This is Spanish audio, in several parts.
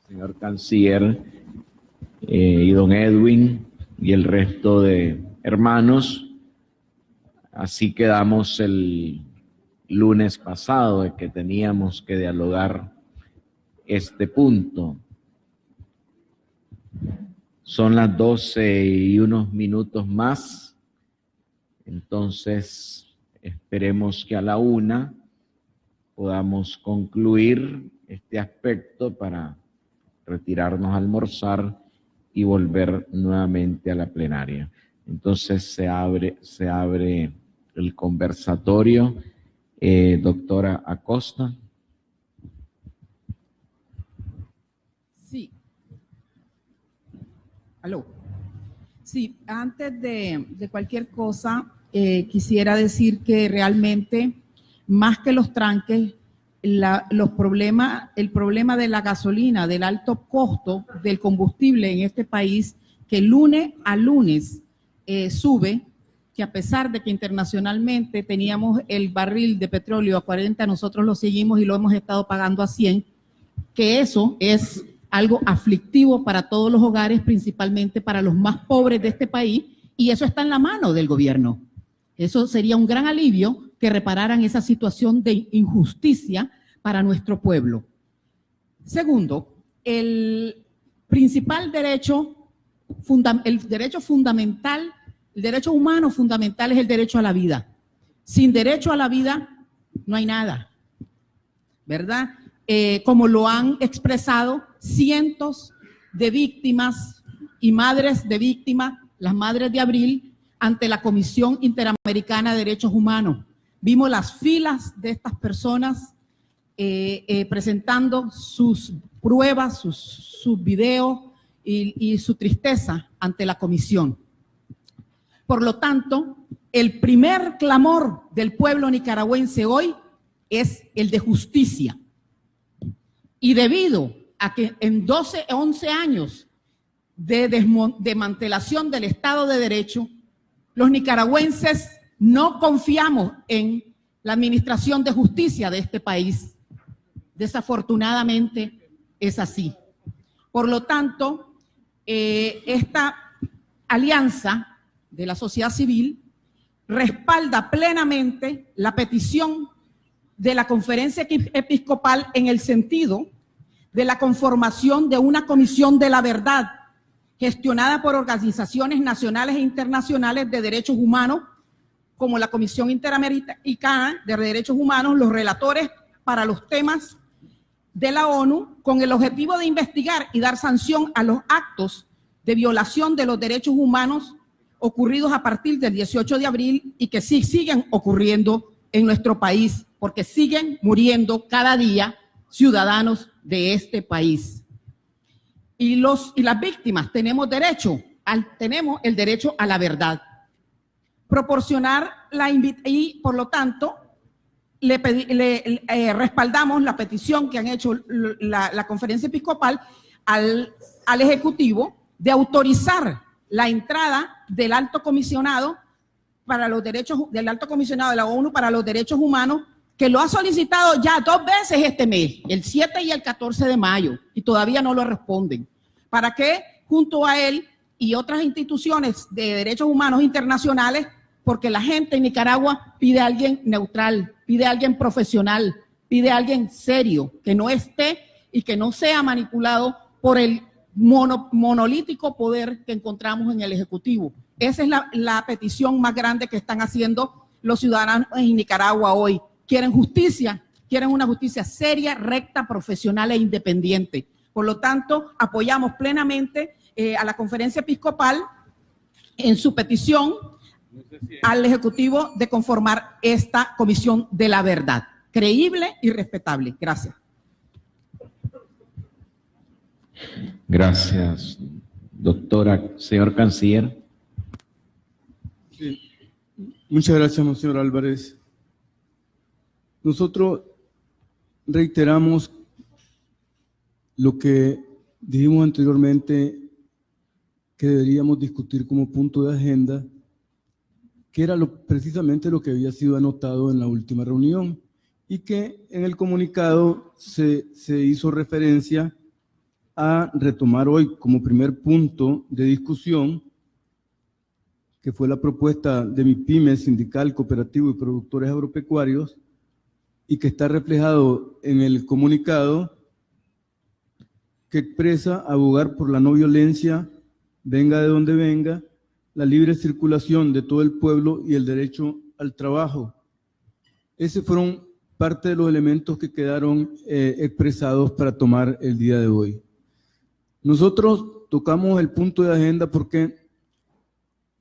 señor canciller y don Edwin y el resto de hermanos. Así quedamos el lunes pasado de que teníamos que dialogar este punto. Son las 12 y unos minutos más, entonces esperemos que a la 1 podamos concluir este aspecto para retirarnos a almorzar y volver nuevamente a la plenaria. Entonces se abre el conversatorio. Doctora Acosta. Sí. Aló. Sí, antes de cualquier cosa, quisiera decir que realmente, más que los tranques, el problema de la gasolina, del alto costo del combustible en este país, que lunes a lunes sube, que a pesar de que internacionalmente teníamos el barril de petróleo a 40, nosotros lo seguimos y lo hemos estado pagando a 100, que eso es algo aflictivo para todos los hogares, principalmente para los más pobres de este país, y eso está en la mano del gobierno. Eso sería un gran alivio que repararan esa situación de injusticia para nuestro pueblo. Segundo, el principal derecho, el derecho fundamental, el derecho humano fundamental es el derecho a la vida. Sin derecho a la vida no hay nada, ¿verdad? Como lo han expresado cientos de víctimas y madres de víctimas, las madres de abril, ante la Comisión Interamericana de Derechos Humanos. Vimos las filas de estas personas presentando sus pruebas, sus videos y su tristeza ante la comisión. Por lo tanto, el primer clamor del pueblo nicaragüense hoy es el de justicia. Y debido a que en 11 años de desmantelación del Estado de Derecho, los nicaragüenses no confiamos en la administración de justicia de este país. Desafortunadamente es así. Por lo tanto, esta alianza de la sociedad civil respalda plenamente la petición de la Conferencia Episcopal en el sentido de la conformación de una comisión de la verdad gestionada por organizaciones nacionales e internacionales de derechos humanos, como la Comisión Interamericana de Derechos Humanos, los relatores para los temas de la ONU, con el objetivo de investigar y dar sanción a los actos de violación de los derechos humanos ocurridos a partir del 18 de abril y que sí siguen ocurriendo en nuestro país, porque siguen muriendo cada día ciudadanos de este país. Y las víctimas tenemos el derecho a la verdad. Proporcionar y por lo tanto respaldamos la petición que han hecho la Conferencia Episcopal al Ejecutivo de autorizar la entrada del Alto Comisionado para los derechos, del Alto Comisionado de la ONU para los Derechos Humanos, que lo ha solicitado ya 2 veces este mes, el 7 y el 14 de mayo, y todavía no lo responden. ¿Para qué? Junto a él y otras instituciones de derechos humanos internacionales, porque la gente en Nicaragua pide a alguien neutral, pide a alguien profesional, pide a alguien serio, que no esté y que no sea manipulado por el monolítico poder que encontramos en el Ejecutivo. Esa es la petición más grande que están haciendo los ciudadanos en Nicaragua hoy. Quieren justicia, quieren una justicia seria, recta, profesional e independiente. Por lo tanto, apoyamos plenamente a la Conferencia Episcopal en su petición al Ejecutivo de conformar esta Comisión de la Verdad, creíble y respetable. Gracias. Gracias, doctora. Señor canciller. Sí. Muchas gracias, monseñor Álvarez. Nosotros reiteramos lo que dijimos anteriormente que deberíamos discutir como punto de agenda, que era precisamente lo que había sido anotado en la última reunión y que en el comunicado se hizo referencia a retomar hoy como primer punto de discusión, que fue la propuesta de MIPYME, Sindical, Cooperativo y Productores Agropecuarios, y que está reflejado en el comunicado que expresa abogar por la no violencia, venga de donde venga, la libre circulación de todo el pueblo y el derecho al trabajo. Esos fueron parte de los elementos que quedaron expresados para tomar el día de hoy. Nosotros tocamos el punto de agenda porque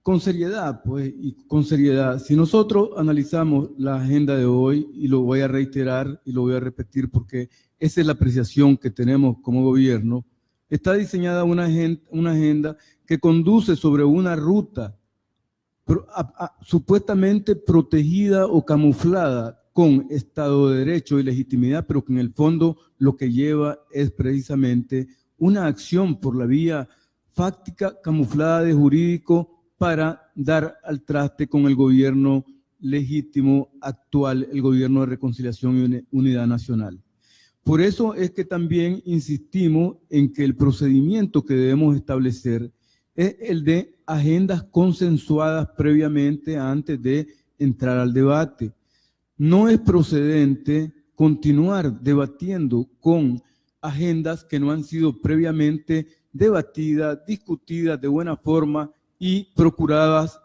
con seriedad, pues, y con seriedad, si nosotros analizamos la agenda de hoy, y lo voy a reiterar y lo voy a repetir porque esa es la apreciación que tenemos como gobierno, está diseñada una agenda que conduce sobre una ruta supuestamente protegida o camuflada con Estado de Derecho y legitimidad, pero que en el fondo lo que lleva es precisamente una acción por la vía fáctica, camuflada de jurídico, para dar al traste con el gobierno legítimo actual, el gobierno de reconciliación y unidad nacional. Por eso es que también insistimos en que el procedimiento que debemos establecer es el de agendas consensuadas previamente antes de entrar al debate. No es procedente continuar debatiendo con agendas que no han sido previamente debatidas, discutidas de buena forma y procuradas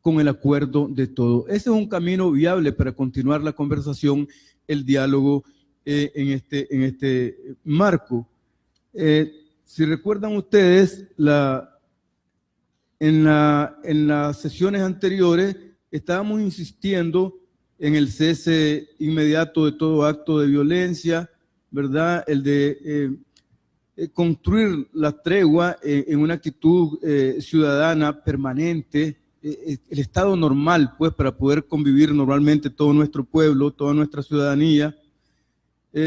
con el acuerdo de todos. Ese es un camino viable para continuar la conversación, el diálogo en este marco. Si recuerdan ustedes, en las sesiones anteriores estábamos insistiendo en el cese inmediato de todo acto de violencia, ¿verdad? El de construir la tregua en una actitud ciudadana permanente, el estado normal, pues, para poder convivir normalmente todo nuestro pueblo, toda nuestra ciudadanía,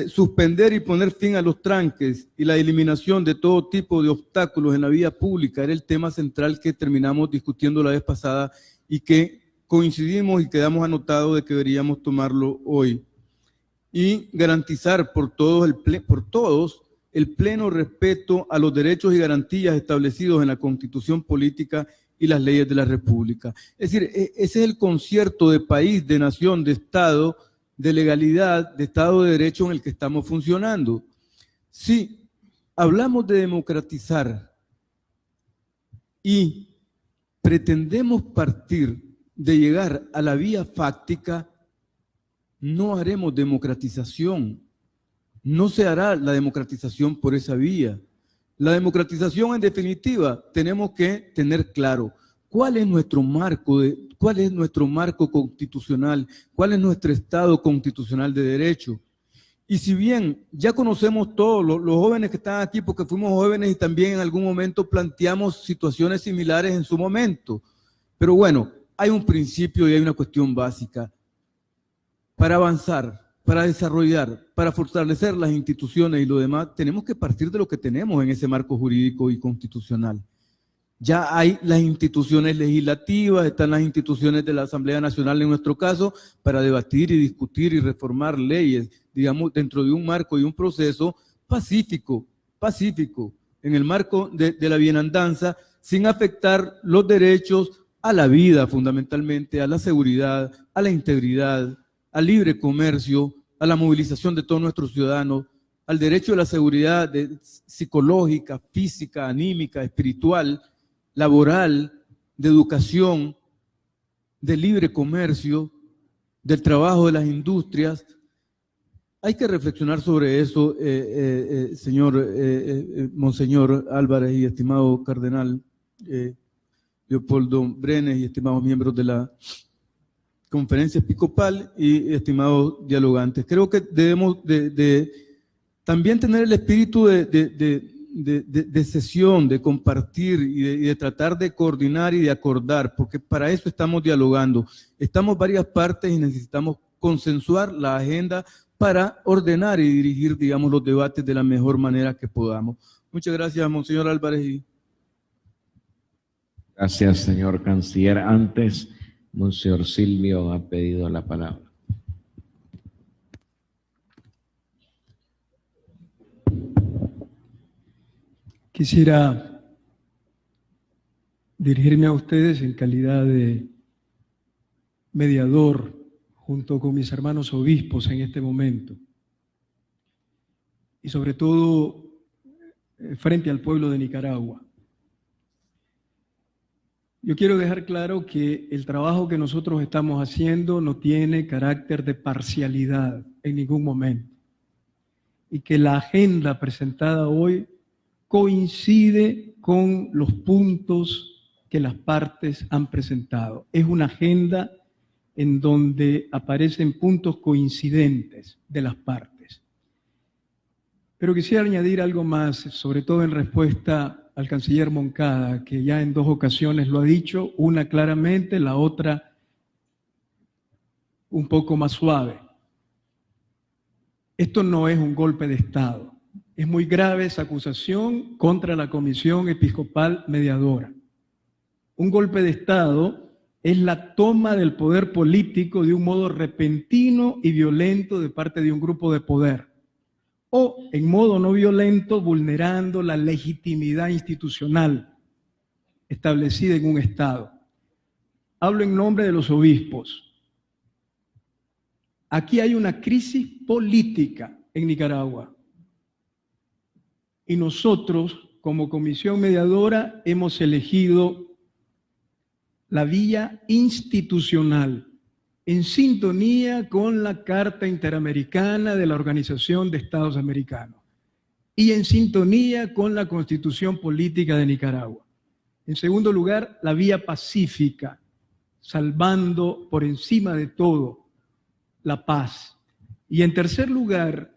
suspender y poner fin a los tranques y la eliminación de todo tipo de obstáculos en la vía pública era el tema central que terminamos discutiendo la vez pasada y que coincidimos y quedamos anotados de que deberíamos tomarlo hoy. Y garantizar por todos el pleno respeto a los derechos y garantías establecidos en la Constitución Política y las leyes de la República. Es decir, ese es el concierto de país, de nación, de Estado, de legalidad, de Estado de Derecho en el que estamos funcionando. Si hablamos de democratizar y pretendemos partir de llegar a la vía fáctica, no haremos democratización. No se hará la democratización por esa vía. La democratización, en definitiva, tenemos que tener claro cuál es nuestro marco constitucional, cuál es nuestro Estado constitucional de derecho. Y si bien ya conocemos todos los jóvenes que están aquí, porque fuimos jóvenes y también en algún momento planteamos situaciones similares en su momento, pero bueno, hay un principio y hay una cuestión básica. Para avanzar, para desarrollar, para fortalecer las instituciones y lo demás, tenemos que partir de lo que tenemos en ese marco jurídico y constitucional. Ya hay las instituciones legislativas, están las instituciones de la Asamblea Nacional en nuestro caso, para debatir y discutir y reformar leyes, digamos, dentro de un marco y un proceso pacífico, en el marco de la bienandanza, sin afectar los derechos a la vida fundamentalmente, a la seguridad, a la integridad, al libre comercio, a la movilización de todos nuestros ciudadanos, al derecho a la seguridad psicológica, física, anímica, espiritual, laboral, de educación, del libre comercio, del trabajo de las industrias. Hay que reflexionar sobre eso, Monseñor Álvarez y estimado Cardenal Leopoldo Brenes y estimados miembros de la Conferencia Episcopal y estimados dialogantes. Creo que debemos de también tener el espíritu de sesión, de compartir y de tratar de coordinar y de acordar, porque para eso estamos dialogando. Estamos varias partes y necesitamos consensuar la agenda para ordenar y dirigir, digamos, los debates de la mejor manera que podamos. Muchas gracias, Monseñor Álvarez. Gracias, señor canciller. Antes, Monseñor Silvio ha pedido la palabra. Quisiera dirigirme a ustedes en calidad de mediador junto con mis hermanos obispos en este momento. Y sobre todo frente al pueblo de Nicaragua. Yo quiero dejar claro que el trabajo que nosotros estamos haciendo no tiene carácter de parcialidad en ningún momento. Y que la agenda presentada hoy coincide con los puntos que las partes han presentado. Es una agenda en donde aparecen puntos coincidentes de las partes. Pero quisiera añadir algo más, sobre todo en respuesta al canciller Moncada, que ya en 2 ocasiones lo ha dicho, una claramente, la otra un poco más suave. Esto no es un golpe de Estado. Es muy grave esa acusación contra la Comisión Episcopal Mediadora. Un golpe de Estado es la toma del poder político de un modo repentino y violento de parte de un grupo de poder, o en modo no violento, vulnerando la legitimidad institucional establecida en un Estado. Hablo en nombre de los obispos. Aquí hay una crisis política en Nicaragua. Y nosotros, como comisión mediadora, hemos elegido la vía institucional, en sintonía con la Carta Interamericana de la Organización de Estados Americanos y en sintonía con la Constitución Política de Nicaragua. En segundo lugar, la vía pacífica, salvando por encima de todo la paz. Y en tercer lugar,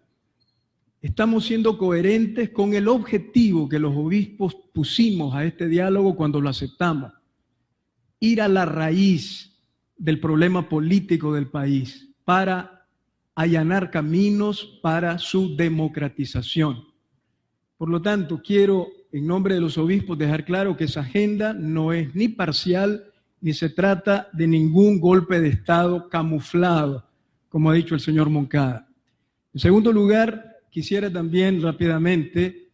estamos siendo coherentes con el objetivo que los obispos pusimos a este diálogo cuando lo aceptamos: ir a la raíz del problema político del país para allanar caminos para su democratización. Por lo tanto, quiero, en nombre de los obispos, dejar claro que esa agenda no es ni parcial, ni se trata de ningún golpe de Estado camuflado, como ha dicho el señor Moncada. En segundo lugar, quisiera también rápidamente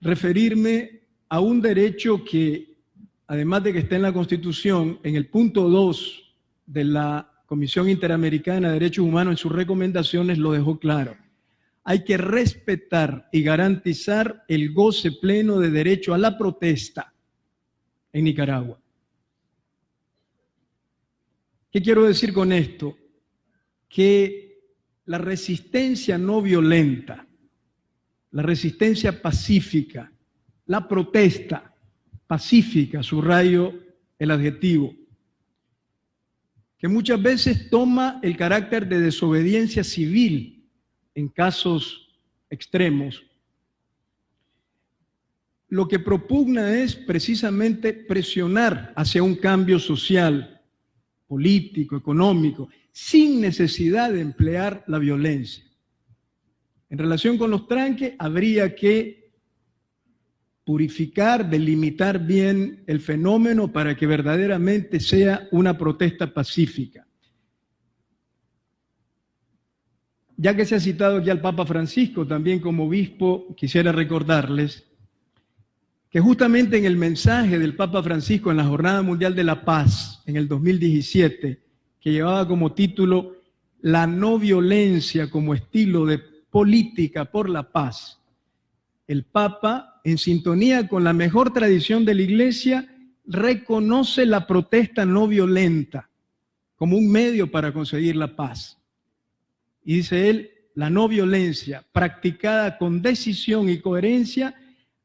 referirme a un derecho que, además de que está en la Constitución, en el punto 2 de la Comisión Interamericana de Derechos Humanos, en sus recomendaciones lo dejó claro. Hay que respetar y garantizar el goce pleno de derecho a la protesta en Nicaragua. ¿Qué quiero decir con esto? Que la resistencia no violenta, la resistencia pacífica, la protesta pacífica, subrayo el adjetivo, que muchas veces toma el carácter de desobediencia civil en casos extremos, lo que propugna es precisamente presionar hacia un cambio social, político, económico, sin necesidad de emplear la violencia. En relación con los tranques, habría que purificar, delimitar bien el fenómeno para que verdaderamente sea una protesta pacífica. Ya que se ha citado aquí al Papa Francisco, también como obispo, quisiera recordarles que justamente en el mensaje del Papa Francisco en la Jornada Mundial de la Paz, en el 2017, que llevaba como título La no violencia como estilo de política por la paz, el Papa, en sintonía con la mejor tradición de la Iglesia, reconoce la protesta no violenta como un medio para conseguir la paz. Y dice él, la no violencia practicada con decisión y coherencia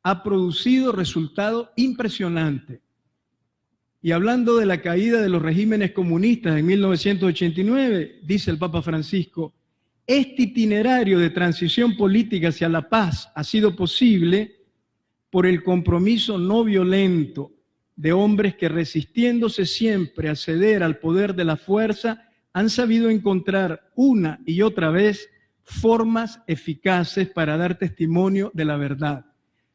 ha producido resultados impresionantes. Y hablando de la caída de los regímenes comunistas en 1989, dice el Papa Francisco, este itinerario de transición política hacia la paz ha sido posible por el compromiso no violento de hombres que, resistiéndose siempre a ceder al poder de la fuerza, han sabido encontrar una y otra vez formas eficaces para dar testimonio de la verdad.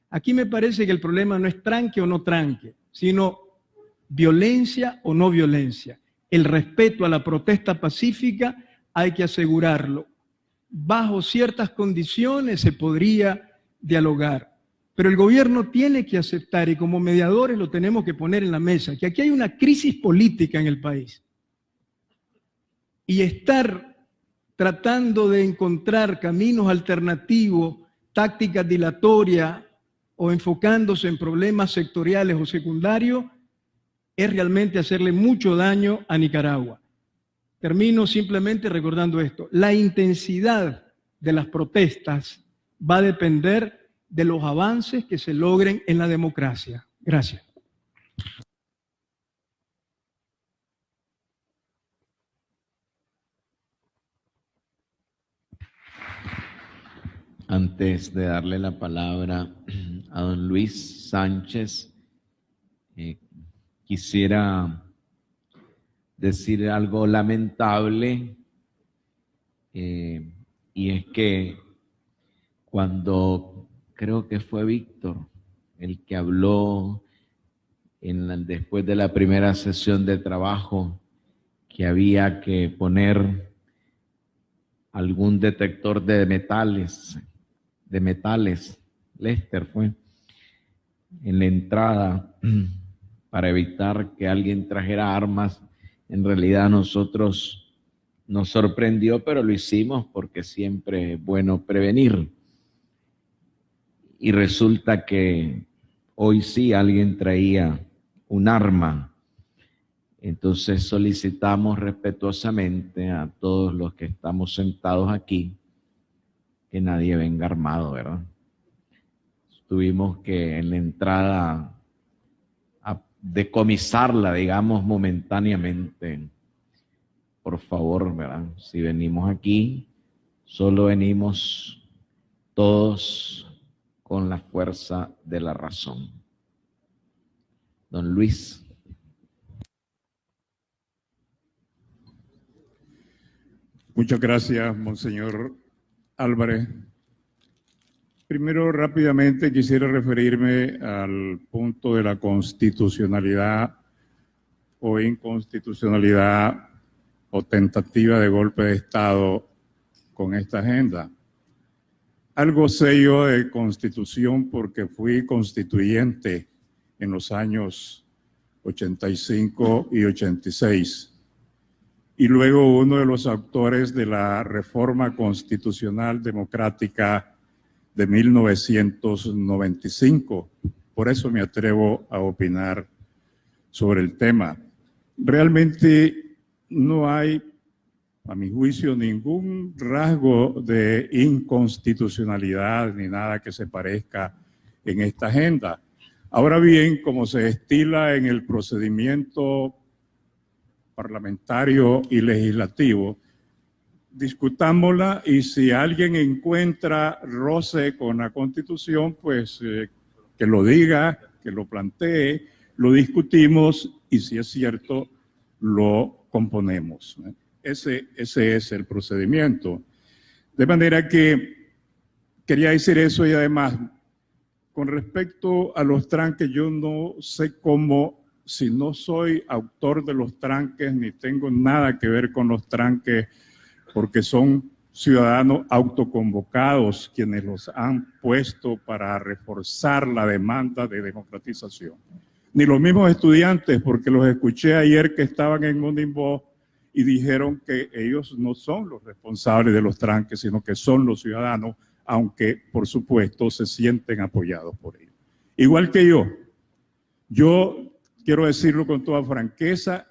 Aquí me parece que el problema no es tranque o no tranque, sino violencia o no violencia. El respeto a la protesta pacífica hay que asegurarlo. Bajo ciertas condiciones se podría dialogar, Pero el gobierno tiene que aceptar, y como mediadores lo tenemos que poner en la mesa, que aquí hay una crisis política en el país. Y estar tratando de encontrar caminos alternativos, tácticas dilatorias o enfocándose en problemas sectoriales o secundarios, es realmente hacerle mucho daño a Nicaragua. Termino simplemente recordando esto. La intensidad de las protestas va a depender de los avances que se logren en la democracia. Gracias. Antes de darle la palabra a don Luis Sánchez, quisiera decir algo lamentable, y es que cuando creo que fue Víctor el que habló después de la primera sesión de trabajo que había que poner algún detector de metales, Lester fue, en la entrada para evitar que alguien trajera armas. En realidad nosotros nos sorprendió, pero lo hicimos porque siempre es bueno prevenir. Y resulta que hoy sí alguien traía un arma. Entonces solicitamos respetuosamente a todos los que estamos sentados aquí que nadie venga armado, ¿verdad? Tuvimos que en la entrada a decomisarla, digamos, momentáneamente. Por favor, ¿verdad? Si venimos aquí, solo venimos todos con la fuerza de la razón. Don Luis. Muchas gracias, Monseñor Álvarez. Primero, rápidamente, quisiera referirme al punto de la constitucionalidad o inconstitucionalidad o tentativa de golpe de Estado con esta agenda. Algo sé yo de Constitución porque fui constituyente en los años 85 y 86. Y luego uno de los autores de la Reforma Constitucional Democrática de 1995. Por eso me atrevo a opinar sobre el tema. Realmente no hay, a mi juicio, ningún rasgo de inconstitucionalidad ni nada que se parezca en esta agenda. Ahora bien, como se estila en el procedimiento parlamentario y legislativo, discutámosla, y si alguien encuentra roce con la Constitución, pues que lo diga, que lo plantee, lo discutimos y si es cierto, lo componemos. Ese es el procedimiento. De manera que quería decir eso, y además, con respecto a los tranques, yo no sé cómo, si no soy autor de los tranques, ni tengo nada que ver con los tranques, porque son ciudadanos autoconvocados quienes los han puesto para reforzar la demanda de democratización. Ni los mismos estudiantes, porque los escuché ayer que estaban en Monimbó y dijeron que ellos no son los responsables de los tranques, sino que son los ciudadanos, aunque por supuesto se sienten apoyados por ellos. Igual que yo quiero decirlo con toda franqueza,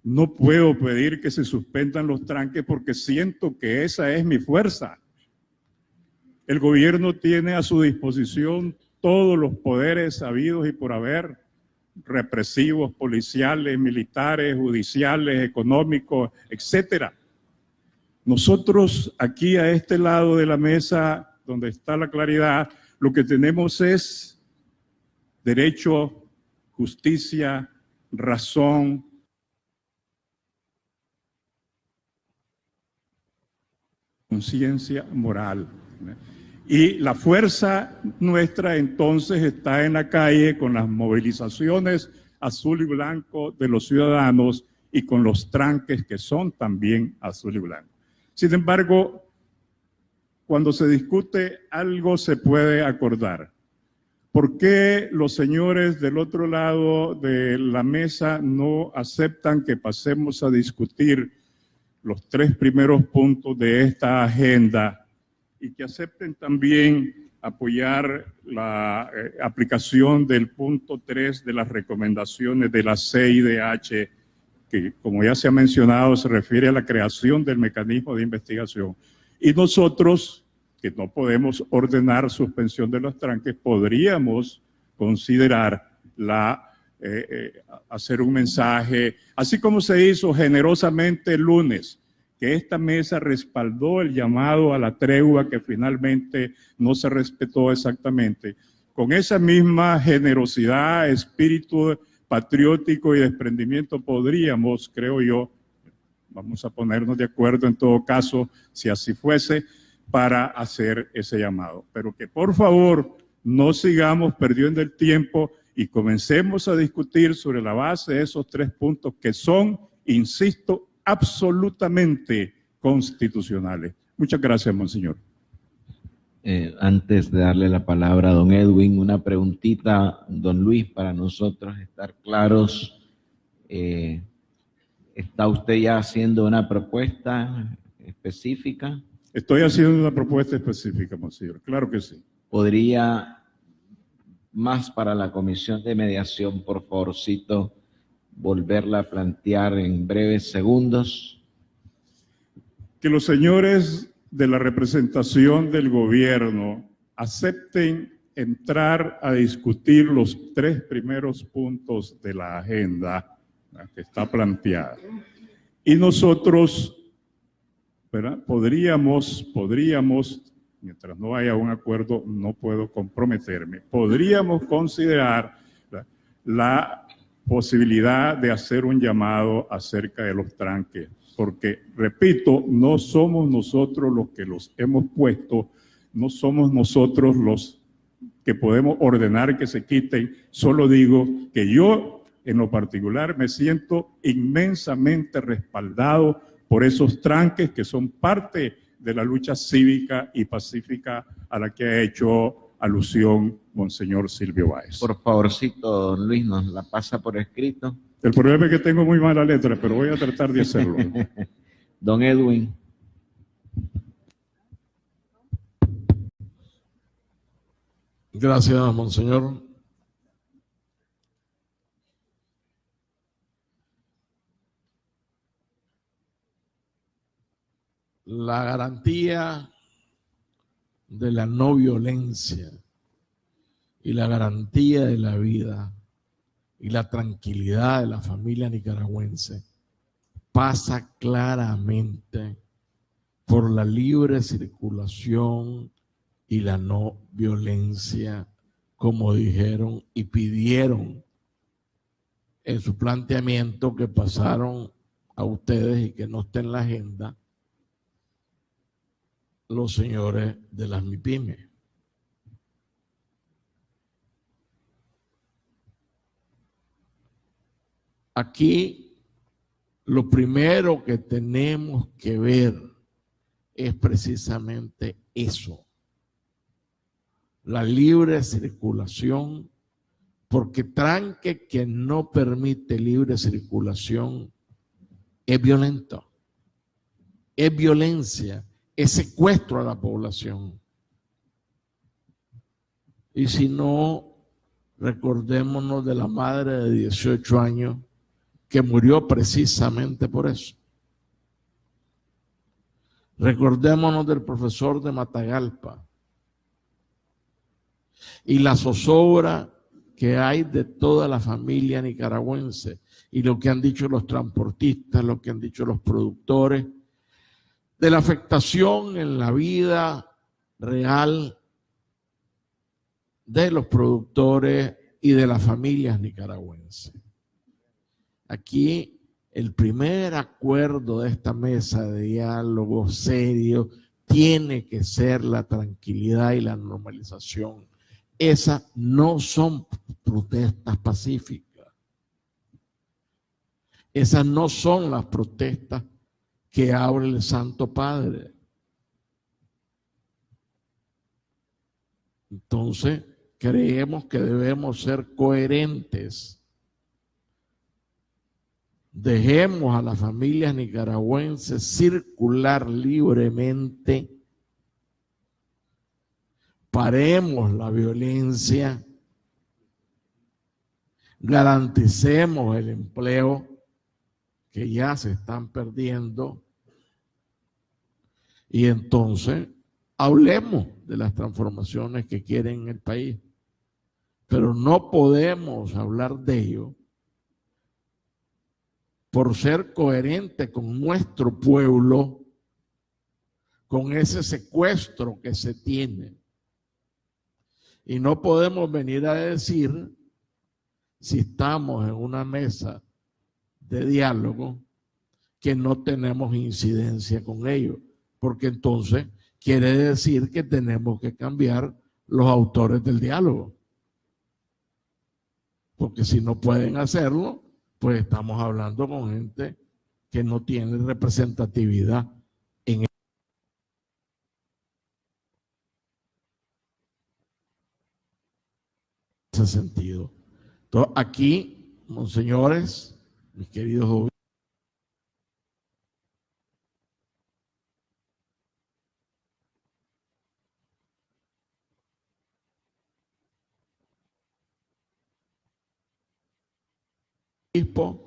no puedo pedir que se suspendan los tranques porque siento que esa es mi fuerza. El gobierno tiene a su disposición todos los poderes habidos y por haber, represivos, policiales, militares, judiciales, económicos, etcétera. Nosotros aquí a este lado de la mesa, donde está la claridad, lo que tenemos es derecho, justicia, razón, conciencia moral. Y la fuerza nuestra entonces está en la calle con las movilizaciones azul y blanco de los ciudadanos y con los tranques que son también azul y blanco. Sin embargo, cuando se discute algo se puede acordar. ¿Por qué los señores del otro lado de la mesa no aceptan que pasemos a discutir los 3 primeros puntos de esta agenda y que acepten también apoyar la aplicación del punto 3 de las recomendaciones de la CIDH, que como ya se ha mencionado se refiere a la creación del mecanismo de investigación? Y nosotros, que no podemos ordenar suspensión de los tranques, podríamos considerar hacer un mensaje, así como se hizo generosamente el lunes, que esta mesa respaldó el llamado a la tregua que finalmente no se respetó exactamente. Con esa misma generosidad, espíritu patriótico y desprendimiento podríamos, creo yo, vamos a ponernos de acuerdo en todo caso, si así fuese, para hacer ese llamado. Pero que por favor no sigamos perdiendo el tiempo y comencemos a discutir sobre la base de esos 3 puntos que son, insisto, absolutamente constitucionales. Muchas gracias, monseñor. Antes de darle la palabra a don Edwin, una preguntita, don Luis, para nosotros estar claros. ¿Está usted ya haciendo una propuesta específica? Estoy haciendo una propuesta específica, monseñor. Claro que sí. ¿Podría, más para la comisión de mediación, por favorcito, volverla a plantear en breves segundos? Que los señores de la representación del gobierno acepten entrar a discutir los 3 primeros puntos de la agenda que está planteada. Y nosotros, ¿verdad? Podríamos, mientras no haya un acuerdo, no puedo comprometerme, podríamos considerar la posibilidad de hacer un llamado acerca de los tranques, porque, repito, no somos nosotros los que los hemos puesto, no somos nosotros los que podemos ordenar que se quiten. Solo digo que yo, en lo particular, me siento inmensamente respaldado por esos tranques que son parte de la lucha cívica y pacífica a la que ha hecho alusión monseñor Silvio Báez. Por favorcito, don Luis, nos la pasa por escrito. El problema es que tengo muy mala letra, pero voy a tratar de hacerlo. Don Edwin. Gracias, monseñor. La garantía de la no violencia y la garantía de la vida y la tranquilidad de la familia nicaragüense pasa claramente por la libre circulación y la no violencia, como dijeron y pidieron en su planteamiento que pasaron a ustedes y que no está en la agenda los señores de las MIPYME. Aquí lo primero que tenemos que ver es precisamente eso, la libre circulación, porque tranque que no permite libre circulación es violento, es violencia, es secuestro a la población. Y si no, recordémonos de la madre de 18 años que murió precisamente por eso. Recordémonos del profesor de Matagalpa y la zozobra que hay de toda la familia nicaragüense y lo que han dicho los transportistas, lo que han dicho los productores, de la afectación en la vida real de los productores y de las familias nicaragüenses. Aquí el primer acuerdo de esta mesa de diálogo serio tiene que ser la tranquilidad y la normalización. Esas no son protestas pacíficas. Esas no son las protestas que habla el Santo Padre. Entonces, creemos que debemos ser coherentes. Dejemos a las familias nicaragüenses circular libremente. Paremos la violencia. Garanticemos el empleo que ya se están perdiendo. Y entonces hablemos de las transformaciones que quieren en el país. Pero no podemos hablar de ello por ser coherente con nuestro pueblo, con ese secuestro que se tiene. Y no podemos venir a decir, si estamos en una mesa de diálogo, que no tenemos incidencia con ellos, porque entonces quiere decir que tenemos que cambiar los autores del diálogo. Porque si no pueden hacerlo, pues estamos hablando con gente que no tiene representatividad en ese sentido. Entonces, aquí, monseñores, mis queridos obispo,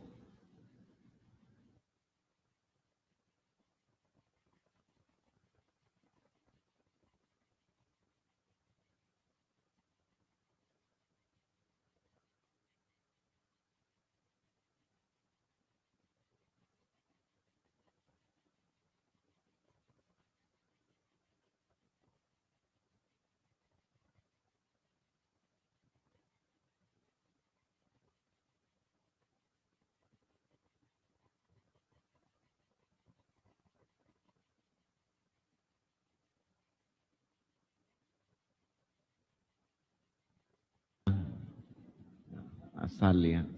Azalia.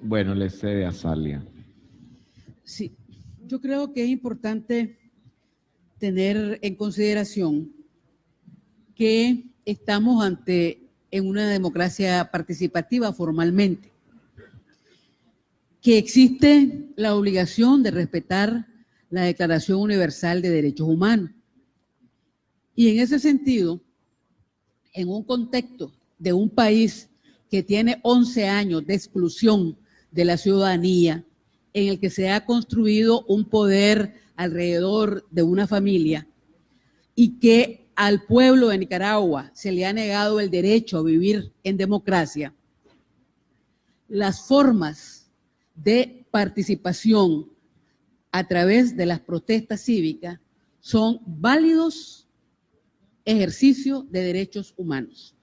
Bueno, le cede a Azalia. Sí, yo creo que es importante tener en consideración que estamos en una democracia participativa formalmente, que existe la obligación de respetar la Declaración Universal de Derechos Humanos. Y en ese sentido, en un contexto de un país que tiene 11 años de exclusión de la ciudadanía, en el que se ha construido un poder alrededor de una familia y que al pueblo de Nicaragua se le ha negado el derecho a vivir en democracia, las formas de participación a través de las protestas cívicas son válidos ejercicios de derechos humanos.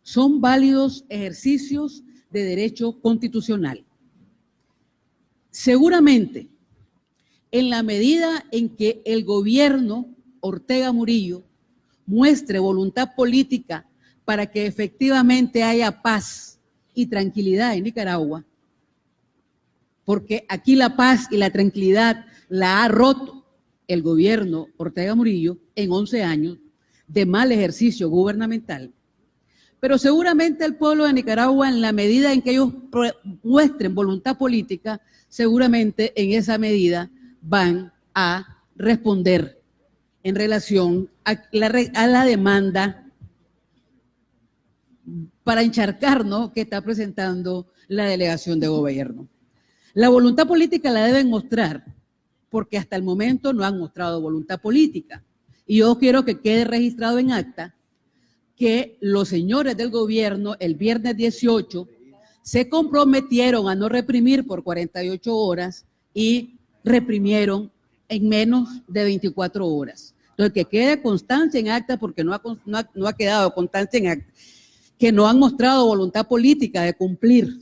Son válidos ejercicios de derecho constitucional. Seguramente, en la medida en que el gobierno Ortega Murillo muestre voluntad política para que efectivamente haya paz y tranquilidad en Nicaragua, porque aquí la paz y la tranquilidad la ha roto el gobierno Ortega Murillo en 11 años de mal ejercicio gubernamental. Pero seguramente el pueblo de Nicaragua, en la medida en que ellos muestren voluntad política, seguramente en esa medida van a responder en relación a la demanda para encharcar, ¿no?, que está presentando la delegación de gobierno. La voluntad política la deben mostrar, porque hasta el momento no han mostrado voluntad política. Y yo quiero que quede registrado en acta que los señores del gobierno el viernes 18 se comprometieron a no reprimir por 48 horas y reprimieron en menos de 24 horas. Entonces, que quede constancia en acta, porque no ha quedado constancia en acta, que no han mostrado voluntad política de cumplir,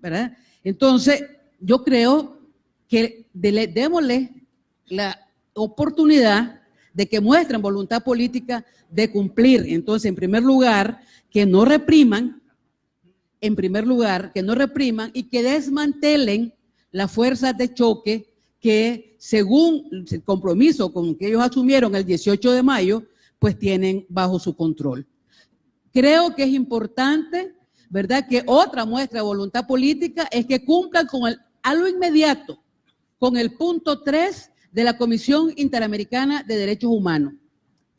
¿verdad? Entonces, yo creo que démosle la oportunidad de que muestren voluntad política de cumplir. Entonces, en primer lugar, que no repriman, y que desmantelen las fuerzas de choque que, según el compromiso con que ellos asumieron el 18 de mayo, pues tienen bajo su control. creo que es importante, ¿verdad?, que otra muestra de voluntad política es que cumplan a lo inmediato con el punto 3 de la Comisión Interamericana de Derechos Humanos.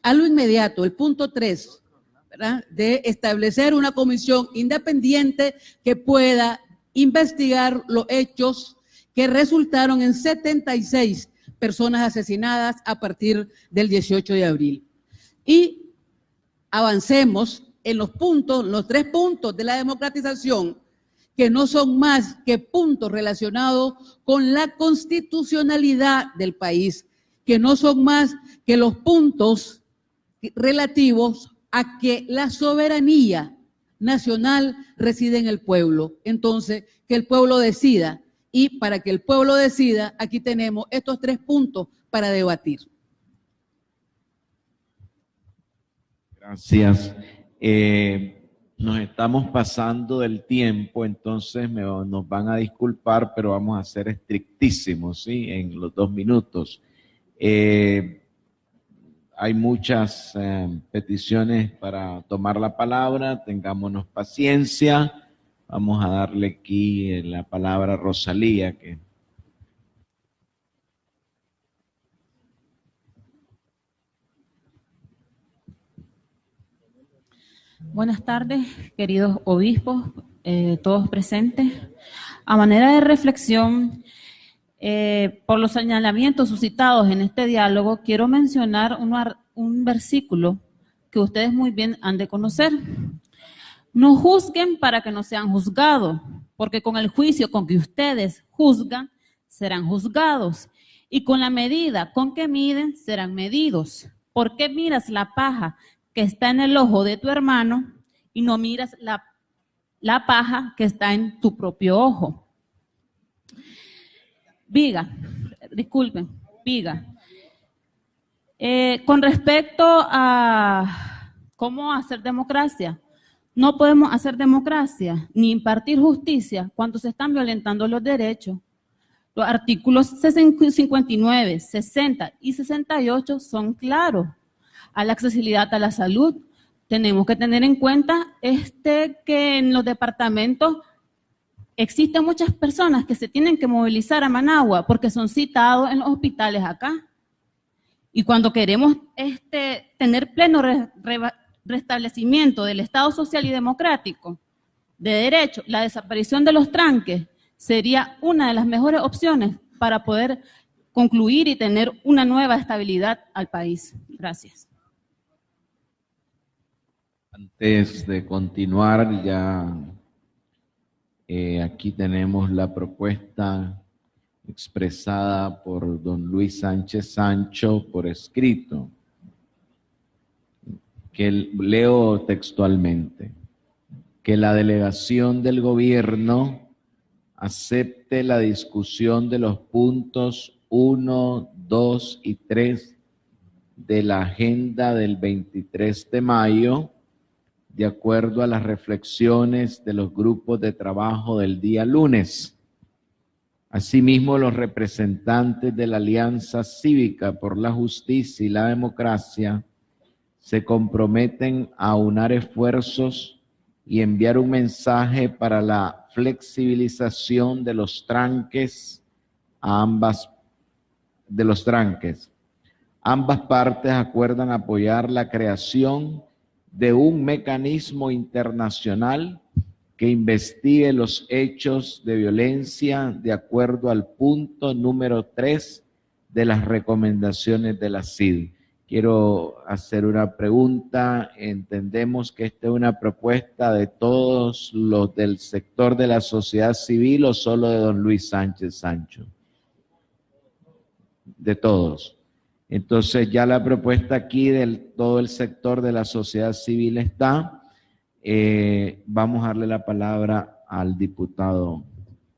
A lo inmediato, el punto 3, ¿verdad?, de establecer una comisión independiente que pueda investigar los hechos que resultaron en 76 personas asesinadas a partir del 18 de abril. Y avancemos en los puntos, los 3 puntos de la democratización, que no son más que puntos relacionados con la constitucionalidad del país, que no son más que los puntos relativos a que la soberanía nacional reside en el pueblo. Entonces, que el pueblo decida. Y para que el pueblo decida, aquí tenemos estos 3 puntos para debatir. Gracias. Nos estamos pasando del tiempo, entonces nos van a disculpar, pero vamos a ser estrictísimos, ¿sí?, en los 2 minutos. Hay muchas peticiones para tomar la palabra, tengámonos paciencia. Vamos a darle aquí la palabra a Rosalía, que... Buenas tardes, queridos obispos, todos presentes. A manera de reflexión, por los señalamientos suscitados en este diálogo, quiero mencionar un versículo que ustedes muy bien han de conocer. No juzguen para que no sean juzgados, porque con el juicio con que ustedes juzgan, serán juzgados, y con la medida con que miden, serán medidos. ¿Por qué miras la paja que está en el ojo de tu hermano y no miras la paja que está en tu propio ojo? Viga. Con respecto a cómo hacer democracia, no podemos hacer democracia ni impartir justicia cuando se están violentando los derechos. Los artículos 59, 60 y 68 son claros. A la accesibilidad a la salud, tenemos que tener en cuenta que en los departamentos existen muchas personas que se tienen que movilizar a Managua porque son citados en los hospitales acá. Y cuando queremos tener pleno restablecimiento del Estado social y democrático de derecho, la desaparición de los tranques sería una de las mejores opciones para poder concluir y tener una nueva estabilidad al país. Gracias. Antes de continuar, ya aquí tenemos la propuesta expresada por don Luis Sánchez Sancho por escrito, que leo textualmente: que la delegación del gobierno acepte la discusión de los puntos 1, 2 y 3 de la agenda del 23 de mayo, de acuerdo a las reflexiones de los grupos de trabajo del día lunes. Asimismo, los representantes de la Alianza Cívica por la Justicia y la Democracia se comprometen a aunar esfuerzos y enviar un mensaje para la flexibilización de los tranques Ambas partes acuerdan apoyar la creación de un mecanismo internacional que investigue los hechos de violencia de acuerdo al punto número 3 de las recomendaciones de la CID. Quiero hacer una pregunta. ¿Entendemos que esta es una propuesta de todos los del sector de la sociedad civil o solo de don Luis Sánchez Sancho? De todos. Entonces ya la propuesta aquí de todo el sector de la sociedad civil está. Vamos a darle la palabra al diputado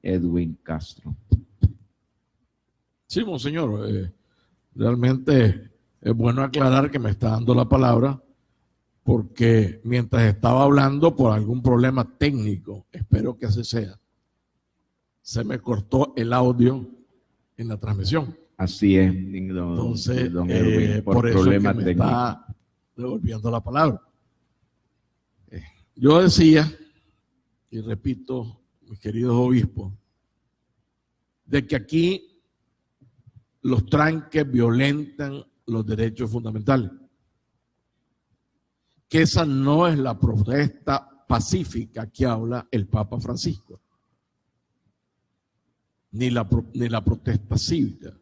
Edwin Castro. Sí, monseñor. Realmente es bueno aclarar que me está dando la palabra porque mientras estaba hablando por algún problema técnico, espero que así sea, se me cortó el audio en la transmisión. Así es, entonces, don Edwin, por eso problema que me técnico. está devolviendo la palabra. Yo decía, y repito, mis queridos obispos, de que aquí los tranques violentan los derechos fundamentales. Que esa no es la protesta pacífica que habla el Papa Francisco, ni la protesta cívica,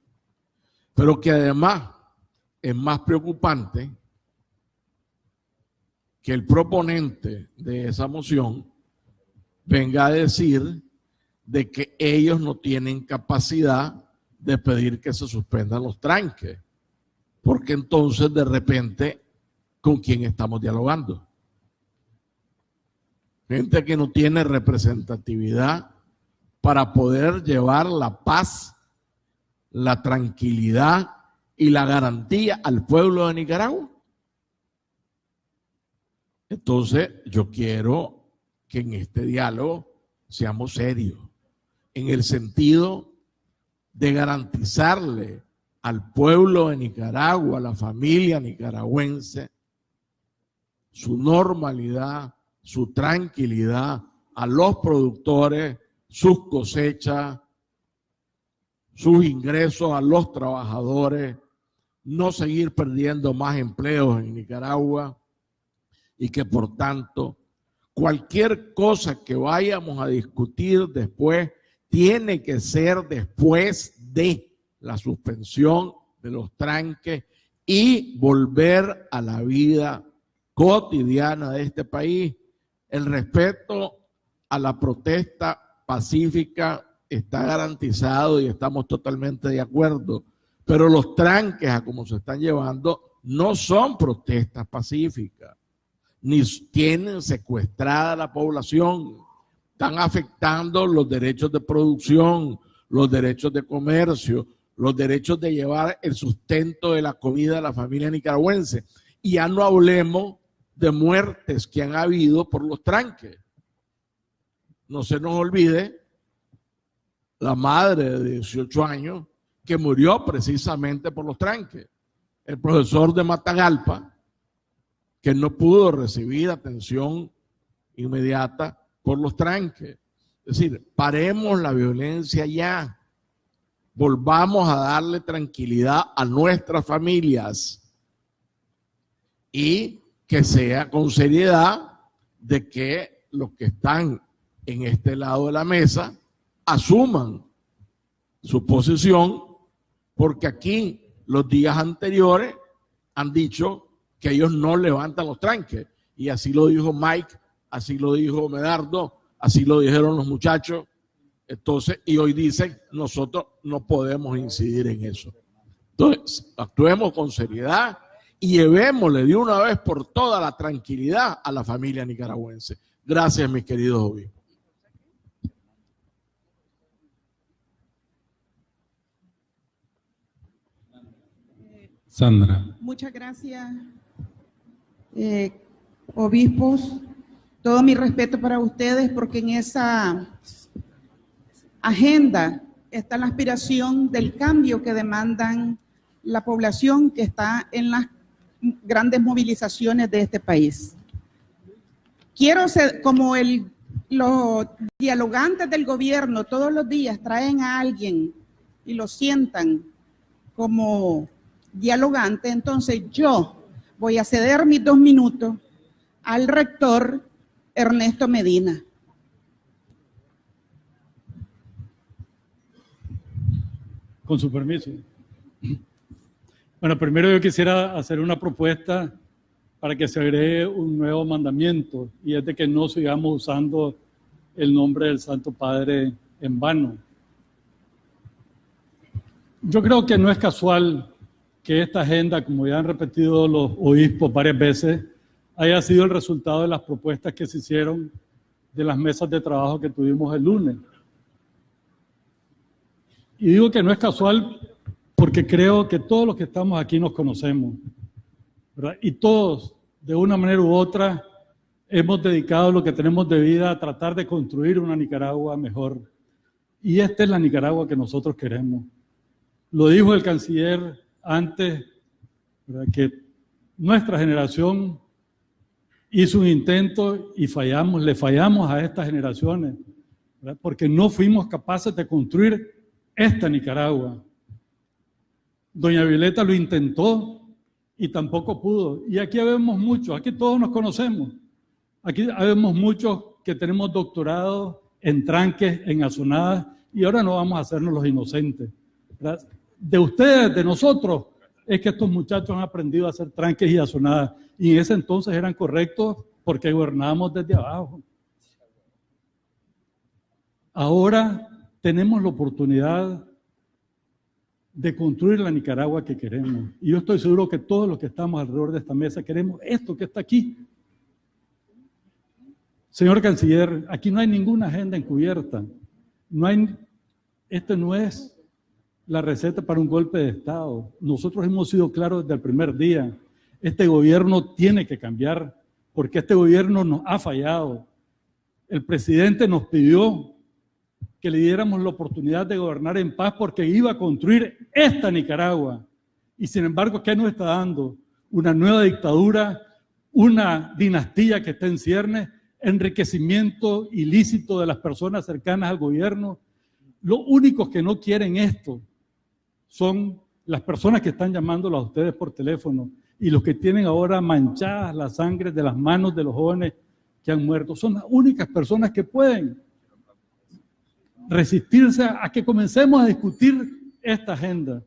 pero que además es más preocupante que el proponente de esa moción venga a decir de que ellos no tienen capacidad de pedir que se suspendan los tranques, porque entonces de repente, ¿con quién estamos dialogando? Gente que no tiene representatividad para poder llevar la paz, la tranquilidad y la garantía al pueblo de Nicaragua. Entonces, yo quiero que en este diálogo seamos serios, en el sentido de garantizarle al pueblo de Nicaragua, a la familia nicaragüense, su normalidad, su tranquilidad, a los productores, sus cosechas, sus ingresos, a los trabajadores, no seguir perdiendo más empleos en Nicaragua y que por tanto cualquier cosa que vayamos a discutir después tiene que ser después de la suspensión de los tranques y volver a la vida cotidiana de este país. El respeto a la protesta pacífica está garantizado y estamos totalmente de acuerdo, pero los tranques a como se están llevando no son protestas pacíficas, ni tienen secuestrada a la población, están afectando los derechos de producción, los derechos de comercio, los derechos de llevar el sustento de la comida a la familia nicaragüense. Y ya no hablemos de muertes que han habido por los tranques. No se nos olvide la madre de 18 años que murió precisamente por los tranques. El profesor de Matagalpa, que no pudo recibir atención inmediata por los tranques. Es decir, paremos la violencia ya. Volvamos a darle tranquilidad a nuestras familias y que sea con seriedad de que los que están en este lado de la mesa asuman su posición, porque aquí los días anteriores han dicho que ellos no levantan los tranques, y así lo dijo Mike, así lo dijo Medardo, así lo dijeron los muchachos. Entonces, y hoy dicen, nosotros no podemos incidir en eso. Entonces, actuemos con seriedad y llevémosle de una vez por toda la tranquilidad a la familia nicaragüense. Gracias, mis queridos obispos. Sandra. Muchas gracias, obispos. Todo mi respeto para ustedes, porque en esa agenda está la aspiración del cambio que demandan la población que está en las grandes movilizaciones de este país. Quiero ser como los dialogantes del gobierno todos los días traen a alguien y lo sientan como dialogante, entonces yo voy a ceder mis 2 minutos al rector Ernesto Medina. Con su permiso. Bueno, primero yo quisiera hacer una propuesta para que se agregue un nuevo mandamiento, y es de que no sigamos usando el nombre del Santo Padre en vano. Yo creo que no es casual que esta agenda, como ya han repetido los obispos varias veces, haya sido el resultado de las propuestas que se hicieron de las mesas de trabajo que tuvimos el lunes. Y digo que no es casual porque creo que todos los que estamos aquí nos conocemos, ¿verdad? Y todos, de una manera u otra, hemos dedicado lo que tenemos de vida a tratar de construir una Nicaragua mejor. Y esta es la Nicaragua que nosotros queremos. Lo dijo el canciller antes, ¿verdad? Que nuestra generación hizo un intento y fallamos, le fallamos a estas generaciones, ¿verdad? Porque no fuimos capaces de construir esta Nicaragua. Doña Violeta lo intentó y tampoco pudo. Y aquí vemos muchos, aquí todos nos conocemos. Aquí vemos muchos que tenemos doctorados en tranques, en azonadas, y ahora no vamos a hacernos los inocentes, ¿verdad? De ustedes, de nosotros, es que estos muchachos han aprendido a hacer tranques y azonadas, y en ese entonces eran correctos porque gobernábamos desde abajo. Ahora tenemos la oportunidad de construir la Nicaragua que queremos, y yo estoy seguro que todos los que estamos alrededor de esta mesa queremos esto que está aquí. Señor Canciller, aquí no hay ninguna agenda encubierta. Este no es la receta para un golpe de Estado. Nosotros hemos sido claros desde el primer día. Este gobierno tiene que cambiar porque este gobierno nos ha fallado. El presidente nos pidió que le diéramos la oportunidad de gobernar en paz porque iba a construir esta Nicaragua. Y sin embargo, ¿qué nos está dando? Una nueva dictadura, una dinastía que está en ciernes, enriquecimiento ilícito de las personas cercanas al gobierno. Los únicos que no quieren esto son las personas que están llamándolos a ustedes por teléfono y los que tienen ahora manchadas la sangre de las manos de los jóvenes que han muerto. Son las únicas personas que pueden resistirse a que comencemos a discutir esta agenda.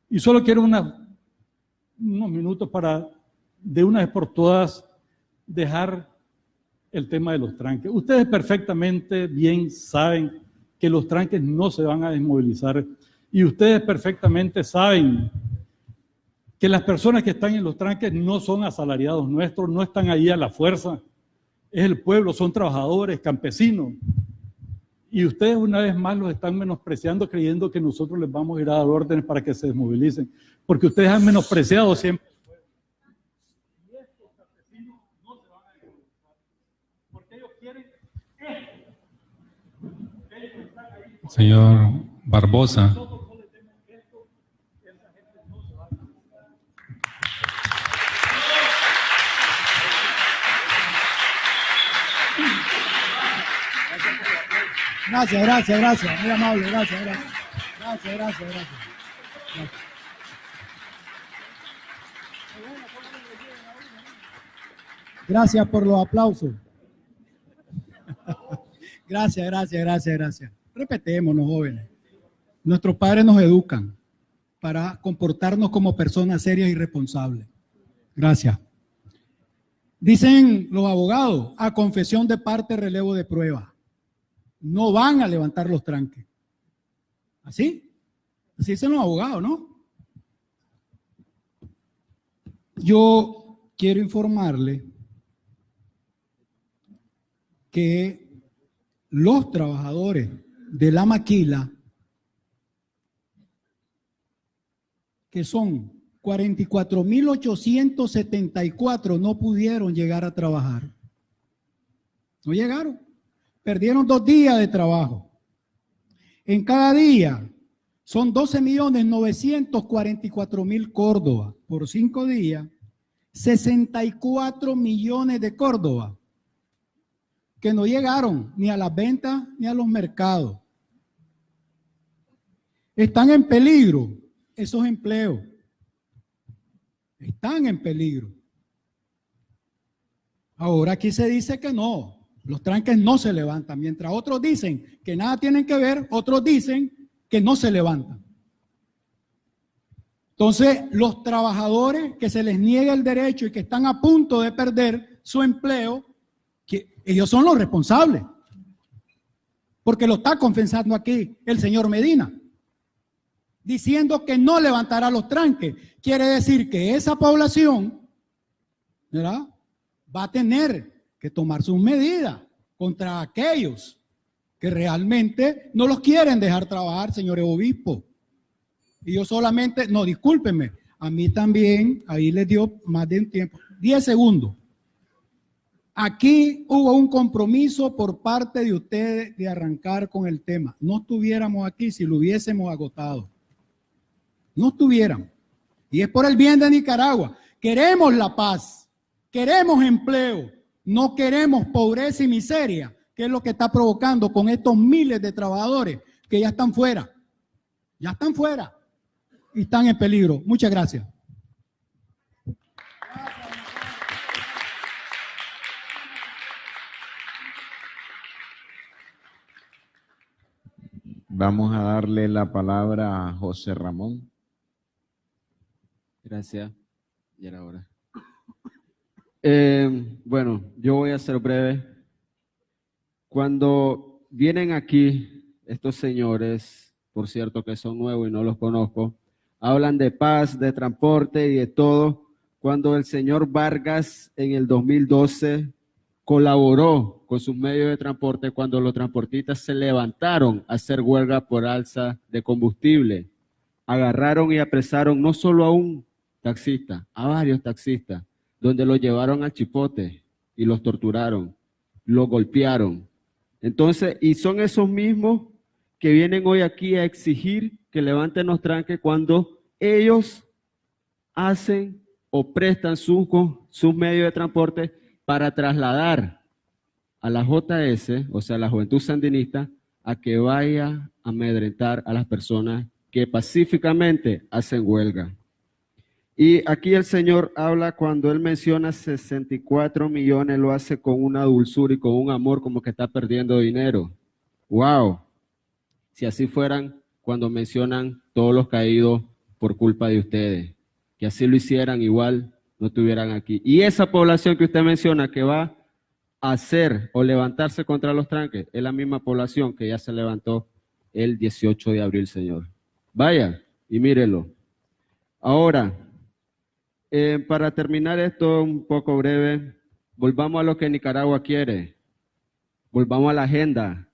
Y solo quiero unos minutos para, de una vez por todas, dejar el tema de los tranques. Ustedes perfectamente bien saben que los tranques no se van a desmovilizar y ustedes perfectamente saben que las personas que están en los tranques no son asalariados nuestros, no están ahí a la fuerza, es el pueblo, son trabajadores, campesinos. Y ustedes una vez más los están menospreciando creyendo que nosotros les vamos a ir a dar órdenes para que se desmovilicen, porque ustedes han menospreciado siempre. Señor Barbosa. Gracias, muy amable, gracias. Gracias por los aplausos. Gracias. Respetémonos, jóvenes. Nuestros padres nos educan para comportarnos como personas serias y responsables. Gracias. Dicen los abogados, a confesión de parte, relevo de prueba. No van a levantar los tranques. ¿Así? Así dicen los abogados, ¿no? Yo quiero informarle que los trabajadores de la maquila, que son 44.874, no pudieron llegar a trabajar. No llegaron. Perdieron 2 días de trabajo. En cada día son 12.944.000 Córdoba. Por 5 días, 64 millones de Córdoba que no llegaron ni a las ventas ni a los mercados. Están en peligro esos empleos. Están en peligro. Ahora aquí se dice que no, los tranques no se levantan. Mientras otros dicen que nada tienen que ver, otros dicen que no se levantan. Entonces, los trabajadores que se les niega el derecho y que están a punto de perder su empleo, que ellos son los responsables, porque lo está confesando aquí el señor Medina, diciendo que no levantará los tranques. Quiere decir que esa población, ¿verdad?, va a tener que tomar sus medidas contra aquellos que realmente no los quieren dejar trabajar, señores obispos. Y yo solamente, no, discúlpenme, a mí también, ahí les dio más de un tiempo, 10 segundos. Aquí hubo un compromiso por parte de ustedes de arrancar con el tema. No estuviéramos aquí si lo hubiésemos agotado. No estuviéramos. Y es por el bien de Nicaragua. Queremos la paz, queremos empleo, No queremos pobreza y miseria, que es lo que está provocando con estos miles de trabajadores que ya están fuera. Ya están fuera y están en peligro. Muchas gracias. Vamos a darle la palabra a José Ramón. Gracias. Ya era hora. Bueno, yo voy a ser breve. Cuando vienen aquí estos señores, por cierto que son nuevos y no los conozco, hablan de paz, de transporte y de todo. Cuando el señor Vargas en el 2012 colaboró con sus medios de transporte, cuando los transportistas se levantaron a hacer huelga por alza de combustible, agarraron y apresaron no solo a un taxista, a varios taxistas, donde los llevaron al chipote y los torturaron, los golpearon. Entonces, y son esos mismos que vienen hoy aquí a exigir que levanten los tranques cuando ellos hacen o prestan sus medios de transporte para trasladar a la JS, o sea, la Juventud Sandinista, a que vaya a amedrentar a las personas que pacíficamente hacen huelga. Y aquí el señor habla, cuando él menciona 64 millones, lo hace con una dulzura y con un amor como que está perdiendo dinero. ¡Wow! Si así fueran cuando mencionan todos los caídos por culpa de ustedes, que así lo hicieran, igual no estuvieran aquí. Y esa población que usted menciona que va a hacer o levantarse contra los tranques, es la misma población que ya se levantó el 18 de abril, señor. Vaya y mírelo. Ahora, para terminar esto un poco breve, volvamos a lo que Nicaragua quiere. Volvamos a la agenda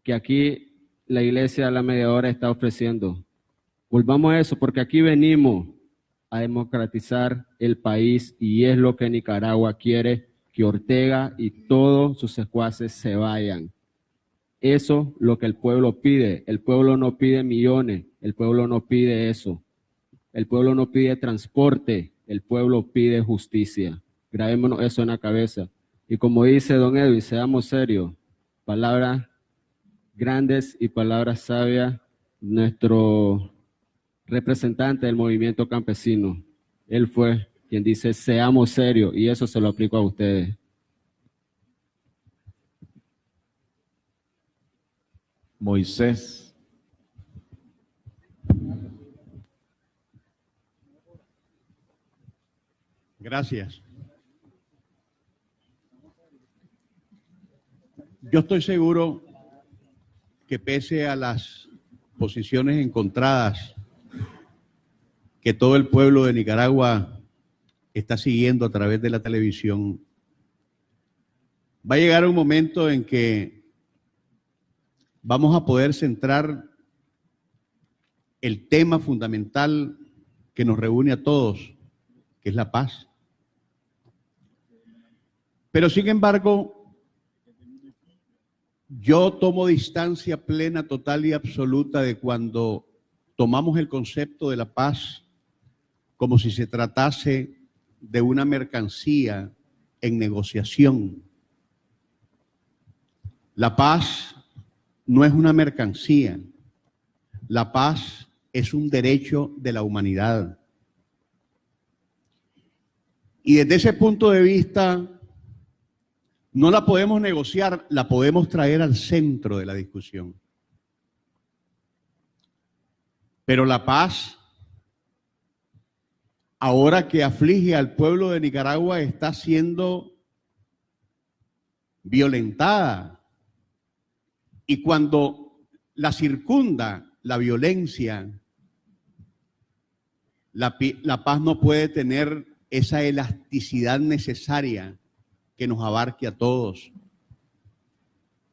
que aquí la Iglesia, la Mediadora, está ofreciendo. Volvamos a eso, porque aquí venimos a democratizar el país y es lo que Nicaragua quiere, que Ortega y todos sus secuaces se vayan. Eso es lo que el pueblo pide. El pueblo no pide millones, el pueblo no pide eso. El pueblo no pide transporte, el pueblo pide justicia. Grabémonos eso en la cabeza. Y como dice don Edwin, seamos serios. Palabras grandes y palabras sabias, nuestro representante del movimiento campesino. Él fue quien dice, seamos serios, y eso se lo aplico a ustedes. Moisés. Gracias. Yo estoy seguro que pese a las posiciones encontradas que todo el pueblo de Nicaragua está siguiendo a través de la televisión, va a llegar un momento en que vamos a poder centrar el tema fundamental que nos reúne a todos, que es la paz. Pero sin embargo, yo tomo distancia plena, total y absoluta de cuando tomamos el concepto de la paz como si se tratase de una mercancía en negociación. La paz no es una mercancía. La paz es un derecho de la humanidad. Y desde ese punto de vista, no la podemos negociar, la podemos traer al centro de la discusión. Pero la paz, ahora que aflige al pueblo de Nicaragua, está siendo violentada. Y cuando la circunda la violencia, la paz no puede tener esa elasticidad necesaria que nos abarque a todos,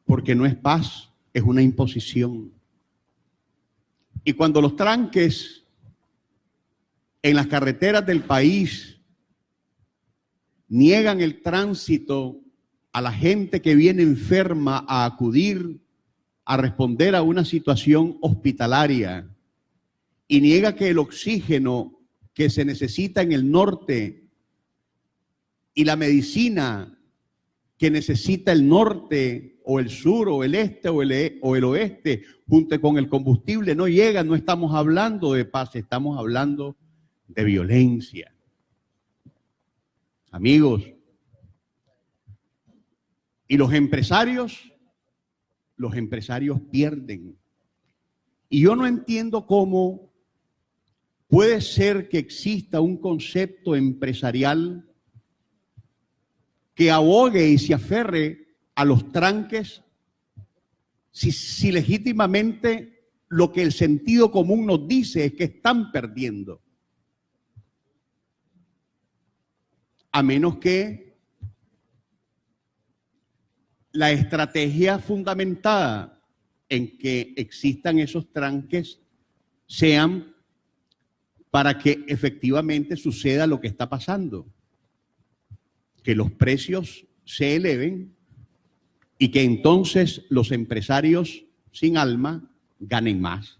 porque no es paz, es una imposición. Y cuando los tranques en las carreteras del país niegan el tránsito a la gente que viene enferma a acudir a responder a una situación hospitalaria y niega que el oxígeno que se necesita en el norte y la medicina que necesita el norte o el sur o el este o el oeste junto con el combustible no llega, no estamos hablando de paz, estamos hablando de violencia. Amigos, y los empresarios pierden. Y yo no entiendo cómo puede ser que exista un concepto empresarial que abogue y se aferre a los tranques si legítimamente lo que el sentido común nos dice es que están perdiendo. A menos que la estrategia fundamentada en que existan esos tranques sean para que efectivamente suceda lo que está pasando, que los precios se eleven y que entonces los empresarios sin alma ganen más.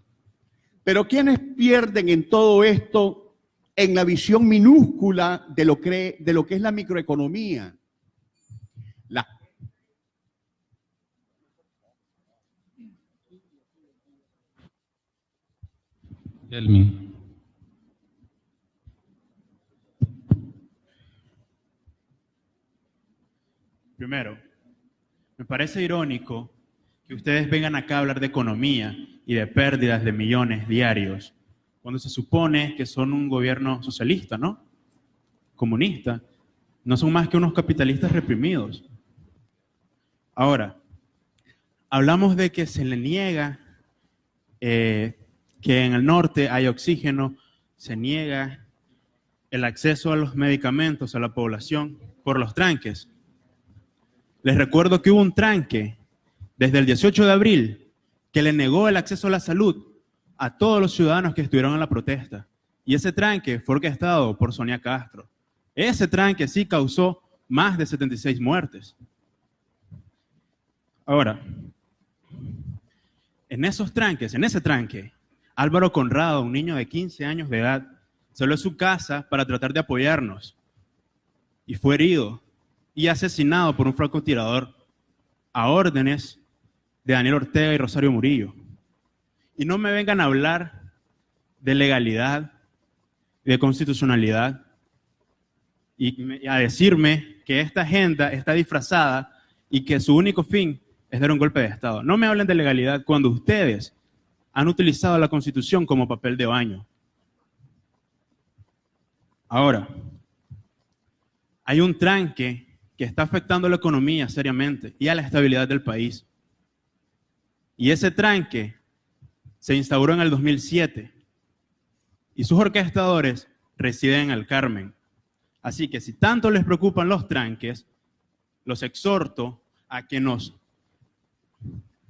Pero ¿quiénes pierden en todo esto en la visión minúscula de lo que es la microeconomía? Elmi. Primero, me parece irónico que ustedes vengan acá a hablar de economía y de pérdidas de millones diarios, cuando se supone que son un gobierno socialista, ¿no? Comunista. No son más que unos capitalistas reprimidos. Ahora, hablamos de que se le niega que en el norte hay oxígeno, se niega el acceso a los medicamentos a la población por los tranques. Les recuerdo que hubo un tranque desde el 18 de abril que le negó el acceso a la salud a todos los ciudadanos que estuvieron en la protesta. Y ese tranque fue orquestado por Sonia Castro. Ese tranque sí causó más de 76 muertes. Ahora, en ese tranque, Álvaro Conrado, un niño de 15 años de edad, salió de su casa para tratar de apoyarnos y fue herido y asesinado por un francotirador a órdenes de Daniel Ortega y Rosario Murillo. Y no me vengan a hablar de legalidad, de constitucionalidad, y a decirme que esta agenda está disfrazada y que su único fin es dar un golpe de Estado. No me hablen de legalidad cuando ustedes han utilizado la Constitución como papel de baño. Ahora, hay un tranque que está afectando a la economía seriamente y a la estabilidad del país. Y ese tranque se instauró en el 2007 y sus orquestadores residen en el Carmen. Así que si tanto les preocupan los tranques, los exhorto a que nos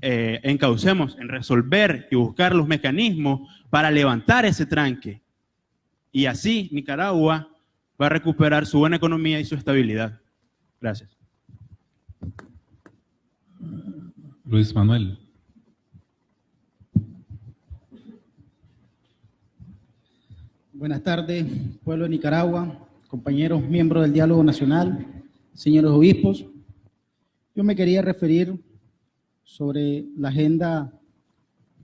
encaucemos en resolver y buscar los mecanismos para levantar ese tranque. Y así Nicaragua va a recuperar su buena economía y su estabilidad. Gracias. Luis Manuel. Buenas tardes, pueblo de Nicaragua, compañeros miembros del Diálogo Nacional, señores obispos. Yo me quería referir sobre la agenda,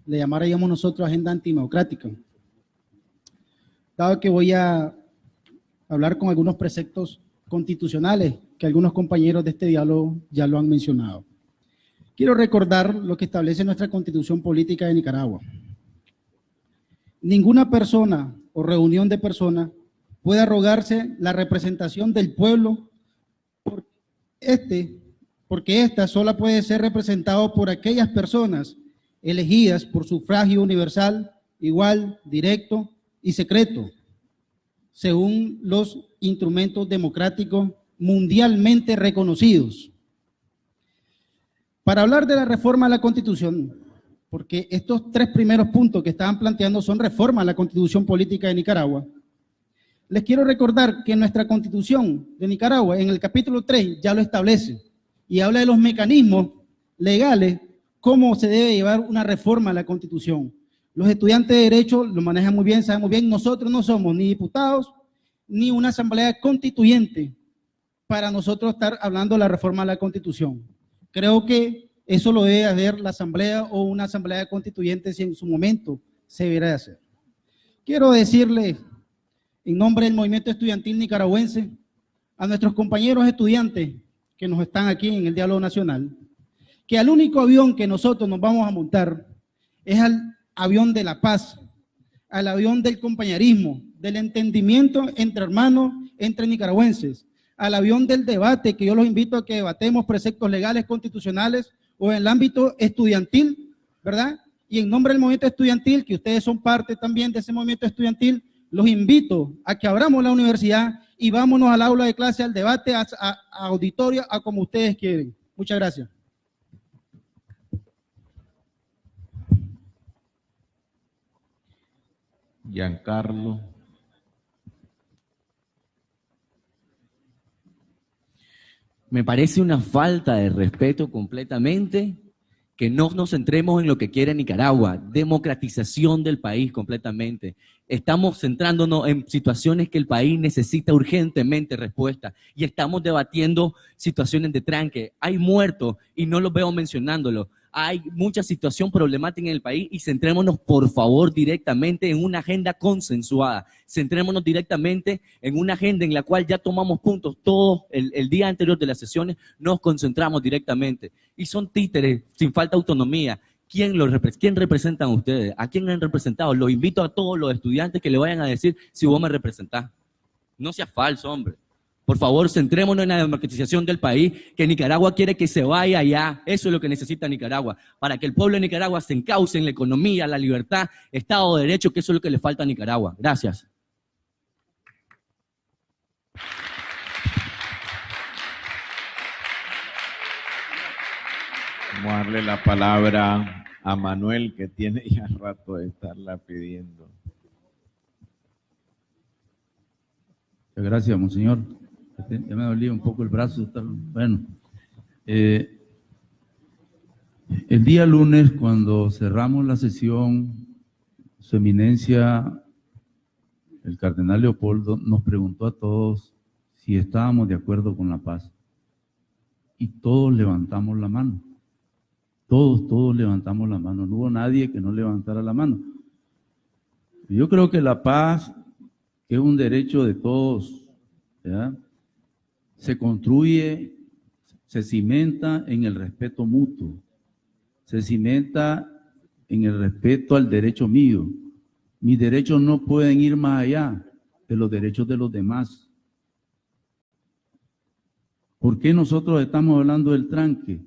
le llamaríamos nosotros agenda antidemocrática. Dado que voy a hablar con algunos preceptos constitucionales que algunos compañeros de este diálogo ya lo han mencionado. Quiero recordar lo que establece nuestra Constitución Política de Nicaragua. Ninguna persona o reunión de personas puede arrogarse la representación del pueblo porque ésta sola puede ser representada por aquellas personas elegidas por sufragio universal, igual, directo y secreto, según los instrumentos democráticos mundialmente reconocidos. Para hablar de la reforma a la Constitución, porque estos tres primeros puntos que estaban planteando son reforma a la Constitución Política de Nicaragua, les quiero recordar que nuestra Constitución de Nicaragua, en el capítulo 3, ya lo establece y habla de los mecanismos legales, cómo se debe llevar una reforma a la Constitución. Los estudiantes de Derecho lo manejan muy bien, saben muy bien, nosotros no somos ni diputados ni una asamblea constituyente. para nosotros estar hablando de la reforma a la Constitución. Creo que eso lo debe hacer la Asamblea o una Asamblea de Constituyentes si en su momento se debiera de hacer. Quiero decirle, en nombre del movimiento estudiantil nicaragüense, a nuestros compañeros estudiantes que nos están aquí en el Diálogo Nacional, que al único avión que nosotros nos vamos a montar es al avión de la paz, al avión del compañerismo, del entendimiento entre hermanos, entre nicaragüenses, al avión del debate, que yo los invito a que debatemos preceptos legales, constitucionales o en el ámbito estudiantil, ¿verdad? Y en nombre del movimiento estudiantil, que ustedes son parte también de ese movimiento estudiantil, los invito a que abramos la universidad y vámonos al aula de clase, al debate, a auditorio, a como ustedes quieren. Muchas gracias. Giancarlo. Me parece una falta de respeto completamente que no nos centremos en lo que quiere Nicaragua, democratización del país completamente. Estamos centrándonos en situaciones que el país necesita urgentemente respuesta y estamos debatiendo situaciones de tranque. Hay muertos y no los veo mencionándolo. Hay mucha situación problemática en el país y centrémonos, por favor, directamente en una agenda consensuada. Centrémonos directamente en una agenda en la cual ya tomamos puntos. Todo el día anterior de las sesiones nos concentramos directamente. Y son títeres sin falta de autonomía. ¿Quién representan ustedes? ¿A quién han representado? Los invito a todos los estudiantes que le vayan a decir si vos me representás. No sea falso, hombre. Por favor, centrémonos en la democratización del país, que Nicaragua quiere que se vaya allá. Eso es lo que necesita Nicaragua, para que el pueblo de Nicaragua se encauce en la economía, la libertad, Estado de Derecho, que eso es lo que le falta a Nicaragua. Gracias. Vamos a darle la palabra a Manuel, que tiene ya rato de estarla pidiendo. Muchas gracias, monseñor. Ya me dolía un poco el brazo. Bueno, el día lunes, cuando cerramos la sesión, su eminencia, el cardenal Leopoldo, nos preguntó a todos si estábamos de acuerdo con la paz. Y todos levantamos la mano. Todos levantamos la mano. No hubo nadie que no levantara la mano. Yo creo que la paz, que es un derecho de todos, ¿verdad?, se construye, se cimenta en el respeto mutuo, se cimenta en el respeto al derecho mío. Mis derechos no pueden ir más allá de los derechos de los demás. ¿Por qué nosotros estamos hablando del tranque?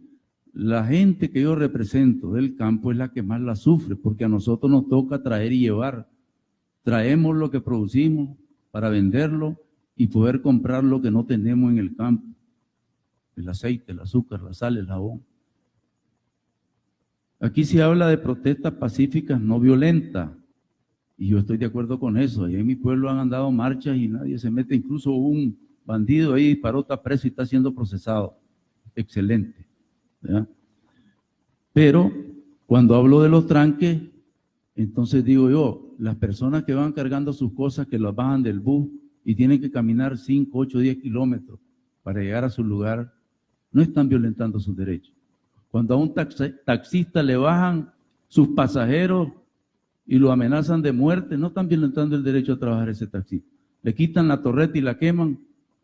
La gente que yo represento del campo es la que más la sufre, porque a nosotros nos toca traer y llevar. Traemos lo que producimos para venderlo y poder comprar lo que no tenemos en el campo. El aceite, el azúcar, la sal, el jabón. Aquí se habla de protestas pacíficas no violentas. Y yo estoy de acuerdo con eso. Allá en mi pueblo han andado marchas y nadie se mete. Incluso un bandido ahí disparó, está preso y está siendo procesado. Excelente, ¿verdad? Pero cuando hablo de los tranques, entonces digo yo, las personas que van cargando sus cosas, que las bajan del bus y tienen que caminar 5, 8, 10 kilómetros para llegar a su lugar, no están violentando sus derechos. Cuando a un taxista le bajan sus pasajeros y lo amenazan de muerte, no están violentando el derecho a trabajar ese taxista. Le quitan la torreta y la queman,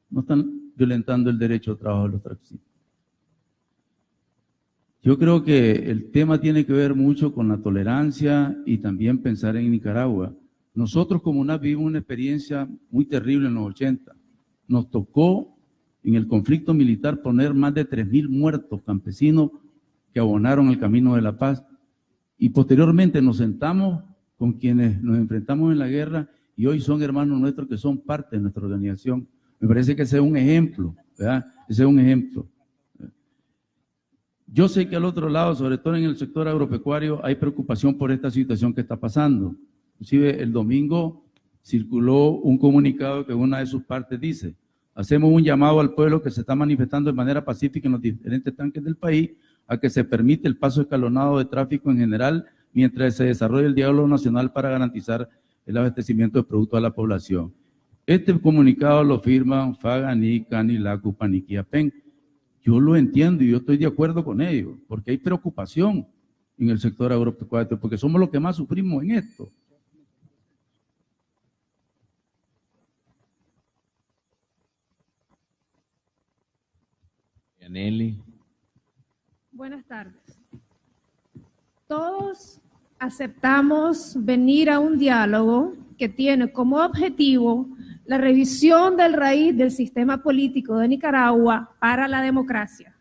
no están violentando el derecho a trabajar los taxistas. Yo creo que el tema tiene que ver mucho con la tolerancia y también pensar en Nicaragua. Nosotros como UNAP vivimos una experiencia muy terrible en los 80. Nos tocó en el conflicto militar poner más de 3,000 muertos campesinos que abonaron el camino de la paz. Y posteriormente nos sentamos con quienes nos enfrentamos en la guerra y hoy son hermanos nuestros que son parte de nuestra organización. Me parece que ese es un ejemplo, ¿verdad? Ese es un ejemplo. Yo sé que al otro lado, sobre todo en el sector agropecuario, hay preocupación por esta situación que está pasando. Inclusive el domingo circuló un comunicado que una de sus partes dice: hacemos un llamado al pueblo que se está manifestando de manera pacífica en los diferentes tanques del país a que se permite el paso escalonado de tráfico en general mientras se desarrolla el diálogo nacional para garantizar el abastecimiento de productos a la población. Este comunicado lo firman Fagani, Canilacu, Paniquiapen. Yo lo entiendo y yo estoy de acuerdo con ellos, porque hay preocupación en el sector agropecuario, porque somos los que más sufrimos en esto. Yaneli. Buenas tardes. Todos aceptamos venir a un diálogo que tiene como objetivo la revisión del raíz del sistema político de Nicaragua para la democracia.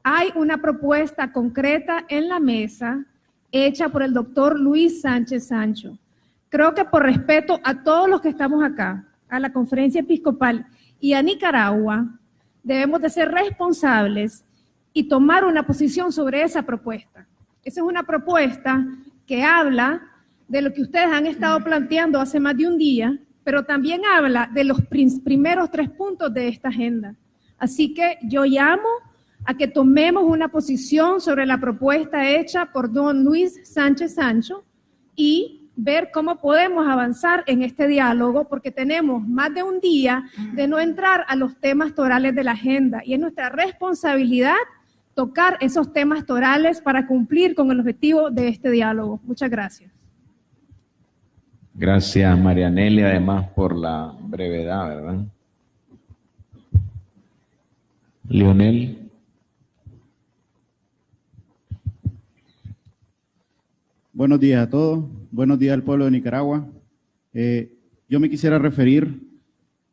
Hay una propuesta concreta en la mesa hecha por el doctor Luis Sánchez Sancho. Creo que por respeto a todos los que estamos acá, a la conferencia episcopal y a Nicaragua, debemos de ser responsables y tomar una posición sobre esa propuesta. Esa es una propuesta que habla de lo que ustedes han estado planteando hace más de un día, pero también habla de los primeros 3 puntos de esta agenda. Así que yo llamo a que tomemos una posición sobre la propuesta hecha por don Luis Sánchez Sancho y ver cómo podemos avanzar en este diálogo, porque tenemos más de un día de no entrar a los temas torales de la agenda y es nuestra responsabilidad tocar esos temas torales para cumplir con el objetivo de este diálogo. Muchas gracias. Gracias, Marianelli, además por la brevedad, ¿verdad? Leonel. Buenos días a todos, buenos días al pueblo de Nicaragua. Yo me quisiera referir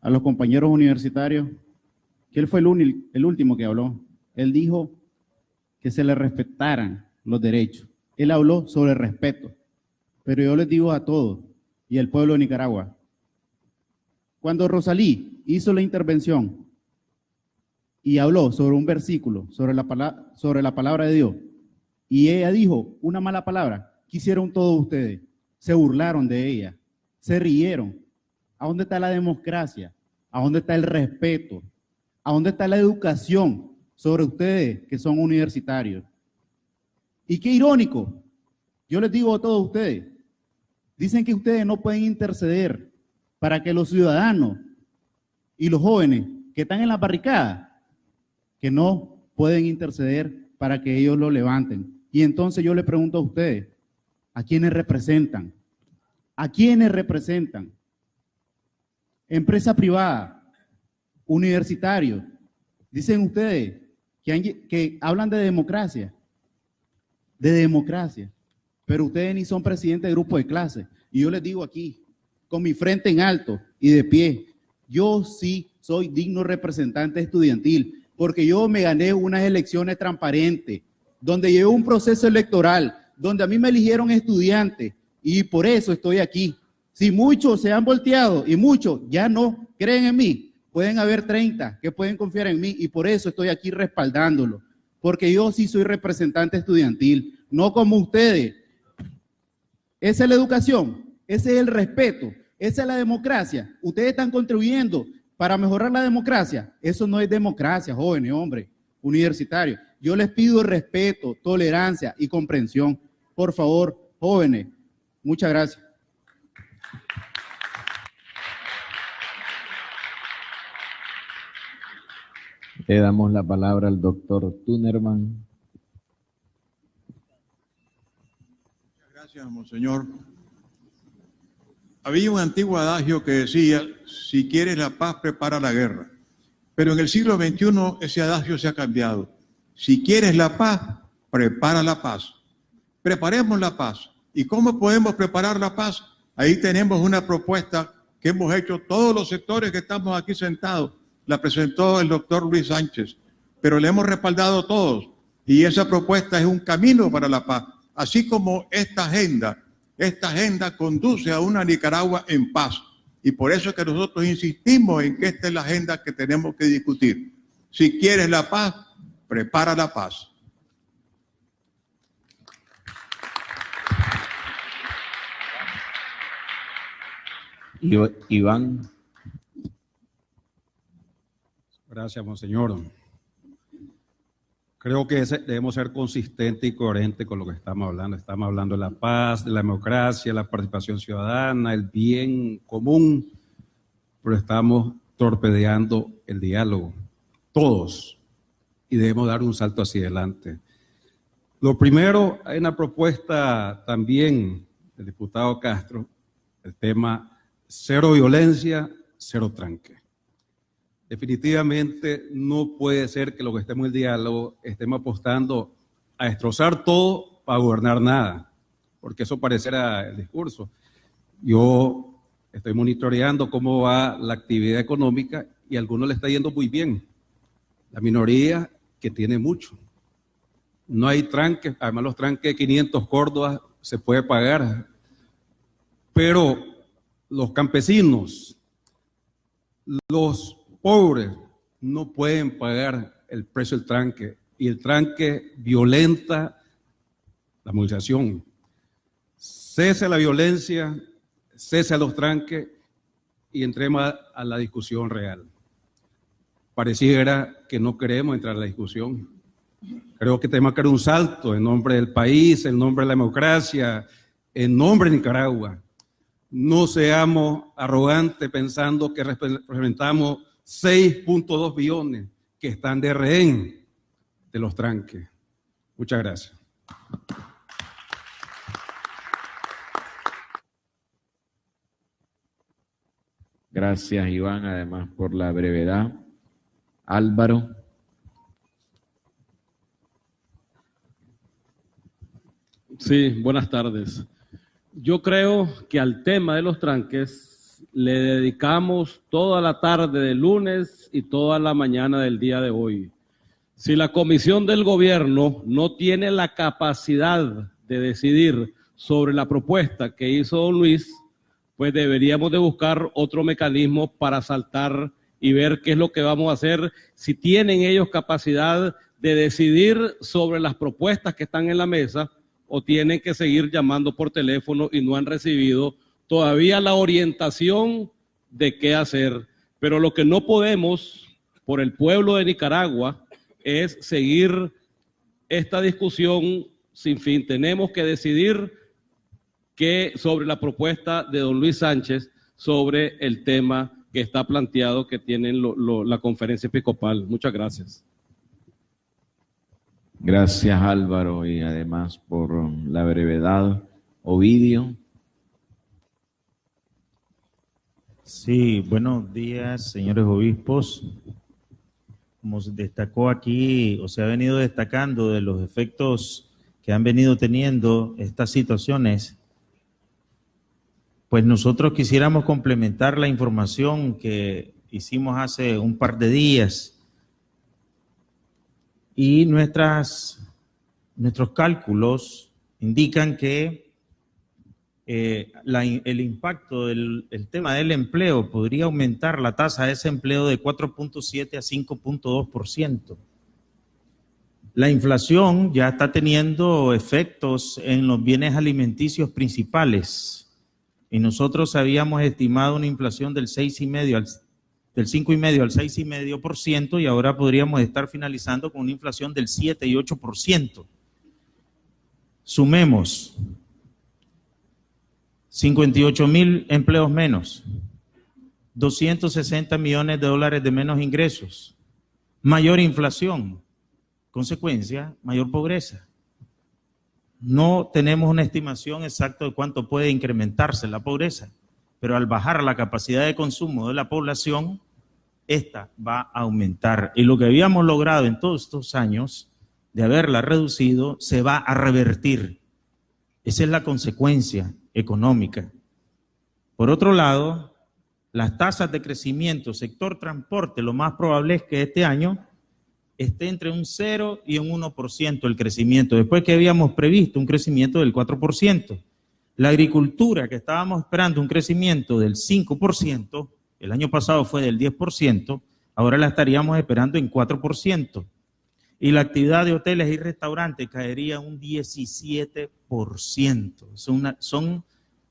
a los compañeros universitarios, que él fue el último que habló. Él dijo que se le respetaran los derechos. Él habló sobre respeto, pero yo les digo a todos y al pueblo de Nicaragua, cuando Rosalí hizo la intervención y habló sobre un versículo, sobre la palabra de Dios, y ella dijo una mala palabra, ¿qué hicieron todos ustedes? Se burlaron de ella, se rieron. ¿A dónde está la democracia? ¿A dónde está el respeto? ¿A dónde está la educación sobre ustedes que son universitarios? Y qué irónico, yo les digo a todos ustedes, dicen que ustedes no pueden interceder para que los ciudadanos y los jóvenes que están en la barricada, que no pueden interceder para que ellos lo levanten. Y entonces yo les pregunto a ustedes, ¿a quiénes representan? ¿A quiénes representan? Empresa privada, universitarios. Dicen ustedes que hablan de democracia, pero ustedes ni son presidentes de grupo de clase. Y yo les digo aquí, con mi frente en alto y de pie, yo sí soy digno representante estudiantil, porque yo me gané unas elecciones transparentes, donde llevé un proceso electoral, donde a mí me eligieron estudiante, y por eso estoy aquí. Si muchos se han volteado y muchos ya no creen en mí, pueden haber 30 que pueden confiar en mí, y por eso estoy aquí respaldándolo, porque yo sí soy representante estudiantil, no como ustedes. Esa es la educación, ese es el respeto, esa es la democracia. Ustedes están contribuyendo para mejorar la democracia. Eso no es democracia, jóvenes, hombres, universitarios. Yo les pido respeto, tolerancia y comprensión. Por favor, jóvenes. Muchas gracias. Le damos la palabra al doctor Tunerman. Gracias, monseñor. Había un antiguo adagio que decía, si quieres la paz, prepara la guerra. Pero en el siglo XXI ese adagio se ha cambiado. Si quieres la paz, prepara la paz. Preparemos la paz. ¿Y cómo podemos preparar la paz? Ahí tenemos una propuesta que hemos hecho todos los sectores que estamos aquí sentados. La presentó el doctor Luis Sánchez, pero le hemos respaldado todos. Y esa propuesta es un camino para la paz. Así como esta agenda conduce a una Nicaragua en paz. Y por eso es que nosotros insistimos en que esta es la agenda que tenemos que discutir. Si quieres la paz, prepara la paz. Iván. Gracias, monseñor. Creo que debemos ser consistentes y coherentes con lo que estamos hablando. Estamos hablando de la paz, de la democracia, la participación ciudadana, el bien común. pero estamos torpedeando el diálogo, todos, y debemos dar un salto hacia adelante. Lo primero, hay una propuesta también del diputado Castro, el tema cero violencia, cero tranque. Definitivamente no puede ser que lo que estemos en el diálogo estemos apostando a destrozar todo para gobernar nada, porque eso parecerá el discurso. Yo estoy monitoreando cómo va la actividad económica y a algunos le está yendo muy bien. La minoría que tiene mucho. No hay tranques, además los tranques de 500 Córdobas se puede pagar, pero los campesinos, los pobres no pueden pagar el precio del tranque, y el tranque violenta la movilización. Cese la violencia, cese los tranques y entremos a la discusión real. Pareciera que no queremos entrar a la discusión. Creo que tenemos que dar un salto en nombre del país, en nombre de la democracia, en nombre de Nicaragua. No seamos arrogantes pensando que representamos 6.2 billones que están de rehén de los tranques. Muchas gracias. Gracias, Iván, además por la brevedad. Álvaro. Sí, buenas tardes. Yo creo que al tema de los tranques le dedicamos toda la tarde del lunes y toda la mañana del día de hoy. Si la comisión del gobierno no tiene la capacidad de decidir sobre la propuesta que hizo don Luis, pues deberíamos de buscar otro mecanismo para saltar y ver qué es lo que vamos a hacer, si tienen ellos capacidad de decidir sobre las propuestas que están en la mesa, o tienen que seguir llamando por teléfono y no han recibido todavía la orientación de qué hacer. Pero lo que no podemos, por el pueblo de Nicaragua, es seguir esta discusión sin fin. Tenemos que decidir sobre la propuesta de don Luis Sánchez sobre el tema que está planteado que tienen la conferencia episcopal. Muchas gracias. Gracias, Álvaro, y además por la brevedad. Ovidio. Sí, buenos días, señores obispos. Como se destacó aquí, o se ha venido destacando de los efectos que han venido teniendo estas situaciones, pues nosotros quisiéramos complementar la información que hicimos hace un par de días. Y nuestros cálculos indican que el impacto del tema del empleo podría aumentar la tasa de desempleo de 4.7 a 5.2%. La inflación ya está teniendo efectos en los bienes alimenticios principales y nosotros habíamos estimado una inflación del 5,5 al 6,5% y ahora podríamos estar finalizando con una inflación del 7 y 8%. Sumemos 58,000 empleos menos, 260 millones de dólares de menos ingresos, mayor inflación, consecuencia, mayor pobreza. No tenemos una estimación exacta de cuánto puede incrementarse la pobreza, pero al bajar la capacidad de consumo de la población, esta va a aumentar. Y lo que habíamos logrado en todos estos años de haberla reducido, se va a revertir. Esa es la consecuencia económica. Por otro lado, las tasas de crecimiento, sector transporte, lo más probable es que este año esté entre un 0 y un 1% el crecimiento, después que habíamos previsto un crecimiento del 4%. La agricultura, que estábamos esperando un crecimiento del 5%, el año pasado fue del 10%, ahora la estaríamos esperando en 4%. Y la actividad de hoteles y restaurantes caería un 17%. Son,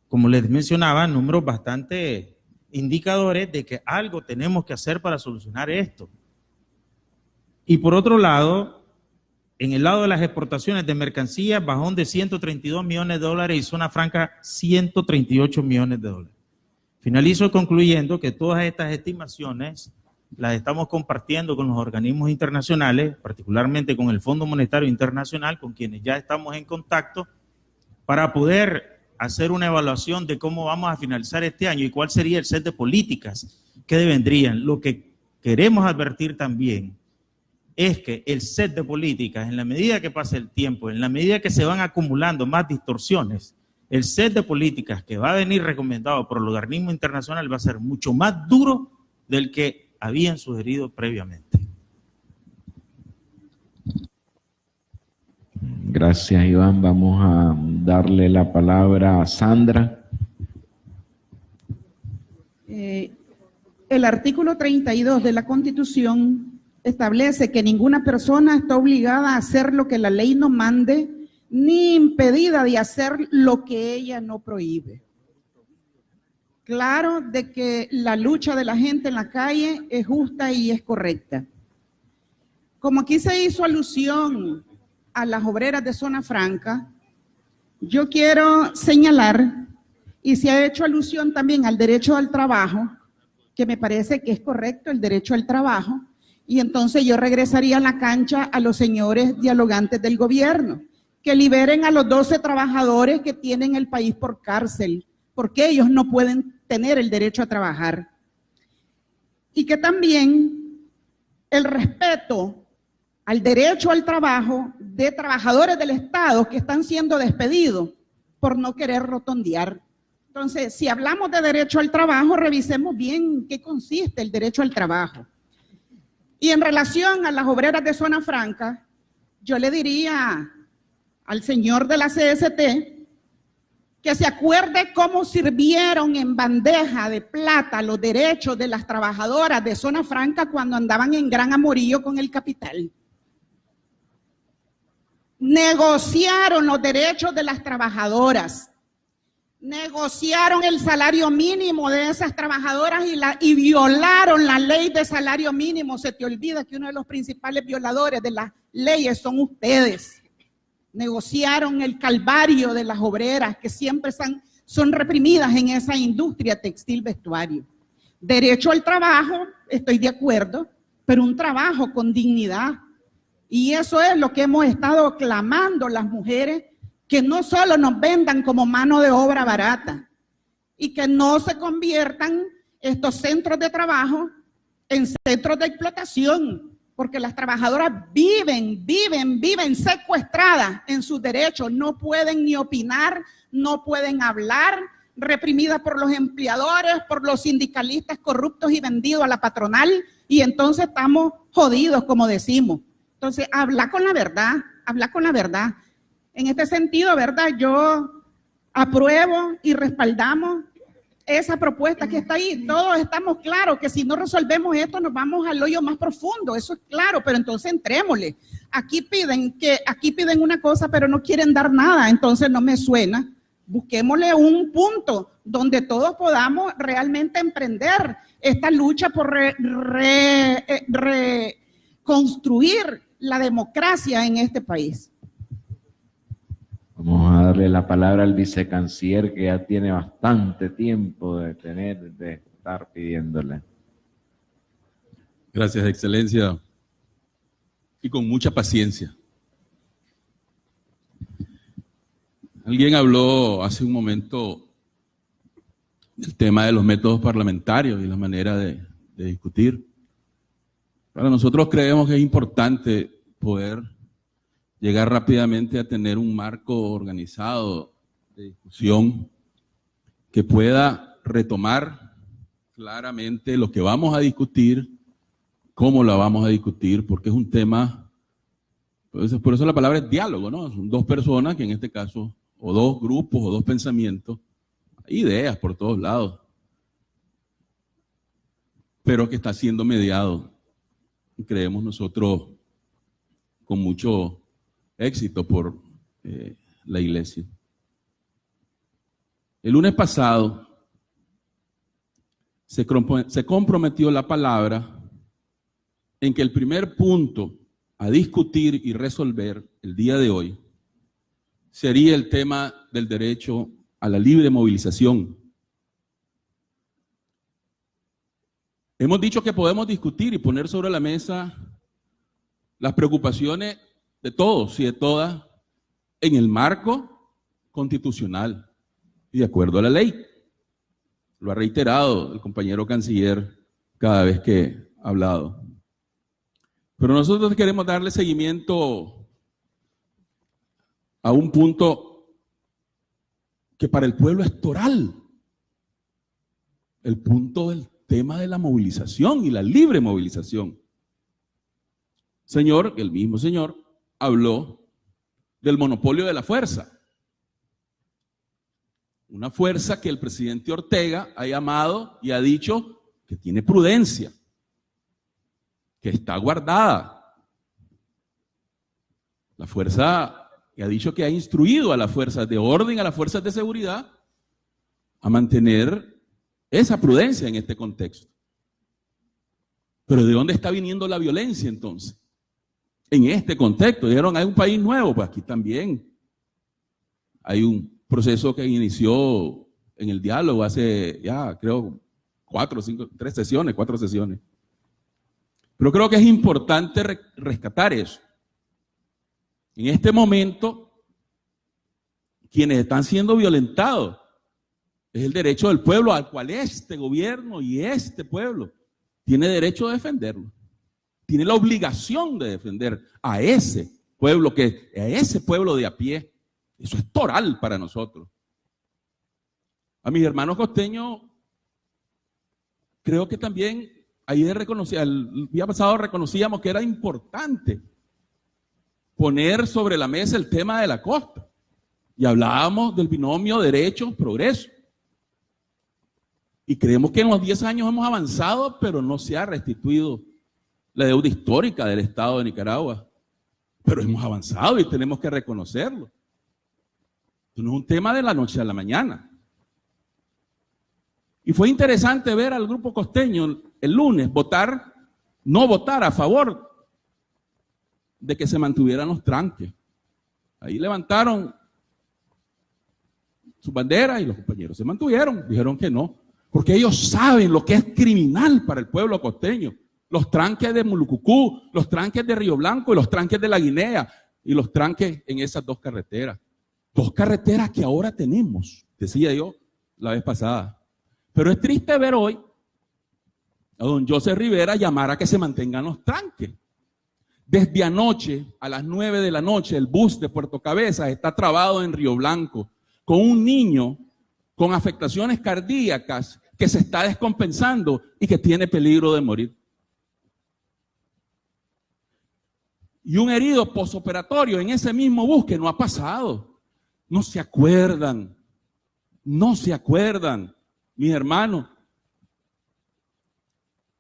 como les mencionaba, números bastante indicadores de que algo tenemos que hacer para solucionar esto. Y por otro lado, en el lado de las exportaciones de mercancías, bajón de 132 millones de dólares y zona franca 138 millones de dólares. Finalizo concluyendo que todas estas estimaciones las estamos compartiendo con los organismos internacionales, particularmente con el Fondo Monetario Internacional, con quienes ya estamos en contacto, para poder hacer una evaluación de cómo vamos a finalizar este año y cuál sería el set de políticas que vendrían. Lo que queremos advertir también es que el set de políticas, en la medida que pasa el tiempo, en la medida que se van acumulando más distorsiones, el set de políticas que va a venir recomendado por el organismo internacional va a ser mucho más duro del que habían sugerido previamente. Gracias, Iván. Vamos a darle la palabra a Sandra. El artículo 32 de la Constitución establece que ninguna persona está obligada a hacer lo que la ley no mande, ni impedida de hacer lo que ella no prohíbe. Claro de que la lucha de la gente en la calle es justa y es correcta. Como aquí se hizo alusión a las obreras de Zona Franca, yo quiero señalar, y se ha hecho alusión también al derecho al trabajo, que me parece que es correcto el derecho al trabajo, y entonces yo regresaría a la cancha a los señores dialogantes del gobierno, que liberen a los 12 trabajadores que tienen el país por cárcel, porque ellos no pueden tener el derecho a trabajar. Y que también el respeto al derecho al trabajo de trabajadores del Estado que están siendo despedidos por no querer rotondear. Entonces, si hablamos de derecho al trabajo, revisemos bien qué consiste el derecho al trabajo. Y en relación a las obreras de Zona Franca, yo le diría al señor de la CST que se acuerde cómo sirvieron en bandeja de plata los derechos de las trabajadoras de Zona Franca cuando andaban en gran amorío con el capital. Negociaron los derechos de las trabajadoras, negociaron el salario mínimo de esas trabajadoras y violaron la ley de salario mínimo. Se te olvida que uno de los principales violadores de las leyes son ustedes. Negociaron el calvario de las obreras que siempre son reprimidas en esa industria textil vestuario. Derecho al trabajo, estoy de acuerdo, pero un trabajo con dignidad. Y eso es lo que hemos estado clamando las mujeres, que no solo nos vendan como mano de obra barata y que no se conviertan estos centros de trabajo en centros de explotación, porque las trabajadoras viven secuestradas en sus derechos, no pueden ni opinar, no pueden hablar, reprimidas por los empleadores, por los sindicalistas corruptos y vendidos a la patronal, y entonces estamos jodidos, como decimos. Entonces, habla con la verdad, habla con la verdad. En este sentido, ¿verdad? Yo apruebo y respaldamos esa propuesta que está ahí. Todos estamos claros que si no resolvemos esto nos vamos al hoyo más profundo, eso es claro, pero entonces entrémosle. Aquí piden una cosa, pero no quieren dar nada, entonces no me suena. Busquémosle un punto donde todos podamos realmente emprender esta lucha por reconstruir la democracia en este país. Vamos a darle la palabra al vicecanciller, que ya tiene bastante tiempo de estar pidiéndole. Gracias, Excelencia. Y con mucha paciencia. Alguien habló hace un momento del tema de los métodos parlamentarios y la manera de discutir. Para nosotros creemos que es importante poder llegar rápidamente a tener un marco organizado de discusión que pueda retomar claramente lo que vamos a discutir, cómo lo vamos a discutir, porque es un tema, por eso la palabra es diálogo, ¿no? Son dos personas que en este caso, o dos grupos, o dos pensamientos, hay ideas por todos lados, pero que está siendo mediado, y creemos nosotros, con mucho éxito por la iglesia. El lunes pasado se comprometió la palabra en que el primer punto a discutir y resolver el día de hoy sería el tema del derecho a la libre movilización. Hemos dicho que podemos discutir y poner sobre la mesa las preocupaciones de todos y de todas en el marco constitucional y de acuerdo a la ley. Lo ha reiterado el compañero canciller cada vez que ha hablado. Pero nosotros queremos darle seguimiento a un punto que para el pueblo es toral. El punto del tema de la movilización y la libre movilización. Señor, el mismo señor habló del monopolio de la fuerza. Una fuerza que el presidente Ortega ha llamado y ha dicho que tiene prudencia, que está guardada. La fuerza que ha dicho que ha instruido a las fuerzas de orden, a las fuerzas de seguridad, a mantener esa prudencia en este contexto. Pero ¿de dónde está viniendo la violencia entonces? En este contexto, dijeron, hay un país nuevo, pues aquí también hay un proceso que inició en el diálogo hace ya, creo, 4 sesiones. Pero creo que es importante rescatar eso. En este momento, quienes están siendo violentados es el derecho del pueblo al cual este gobierno y este pueblo tiene derecho a defenderlo. Tiene la obligación de defender a ese pueblo, de a pie. Eso es toral para nosotros. A mis hermanos costeños, creo que también ayer el día pasado reconocíamos que era importante poner sobre la mesa el tema de la costa. Y hablábamos del binomio derecho-progreso. Y creemos que en los 10 años hemos avanzado, pero no se ha restituido la deuda histórica del Estado de Nicaragua. Pero hemos avanzado y tenemos que reconocerlo. Esto no es un tema de la noche a la mañana. Y fue interesante ver al grupo costeño el lunes no votar a favor de que se mantuvieran los tranques. Ahí levantaron su bandera y los compañeros se mantuvieron, dijeron que no, porque ellos saben lo que es criminal para el pueblo costeño. Los tranques de Mulucucú, los tranques de Río Blanco y los tranques de La Guinea y los tranques en esas 2 carreteras. 2 carreteras que ahora tenemos, decía yo la vez pasada. Pero es triste ver hoy a don José Rivera llamar a que se mantengan los tranques. Desde anoche, a las 9 de la noche, el bus de Puerto Cabezas está trabado en Río Blanco con un niño con afectaciones cardíacas que se está descompensando y que tiene peligro de morir. Y un herido posoperatorio en ese mismo bus que no ha pasado. No se acuerdan, mis hermanos,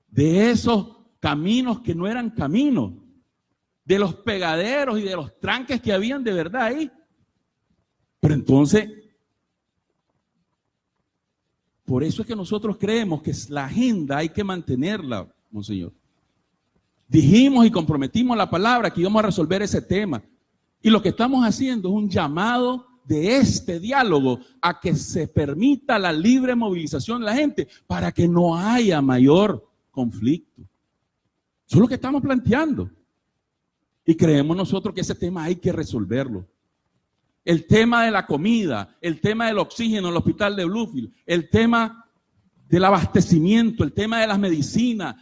de esos caminos que no eran caminos, de los pegaderos y de los tranques que habían de verdad ahí. Pero entonces, por eso es que nosotros creemos que la agenda hay que mantenerla, monseñor. Dijimos y comprometimos la palabra que íbamos a resolver ese tema. Y lo que estamos haciendo es un llamado de este diálogo a que se permita la libre movilización de la gente para que no haya mayor conflicto. Eso es lo que estamos planteando. Y creemos nosotros que ese tema hay que resolverlo. El tema de la comida, el tema del oxígeno en el hospital de Bluefield, el tema del abastecimiento, el tema de las medicinas,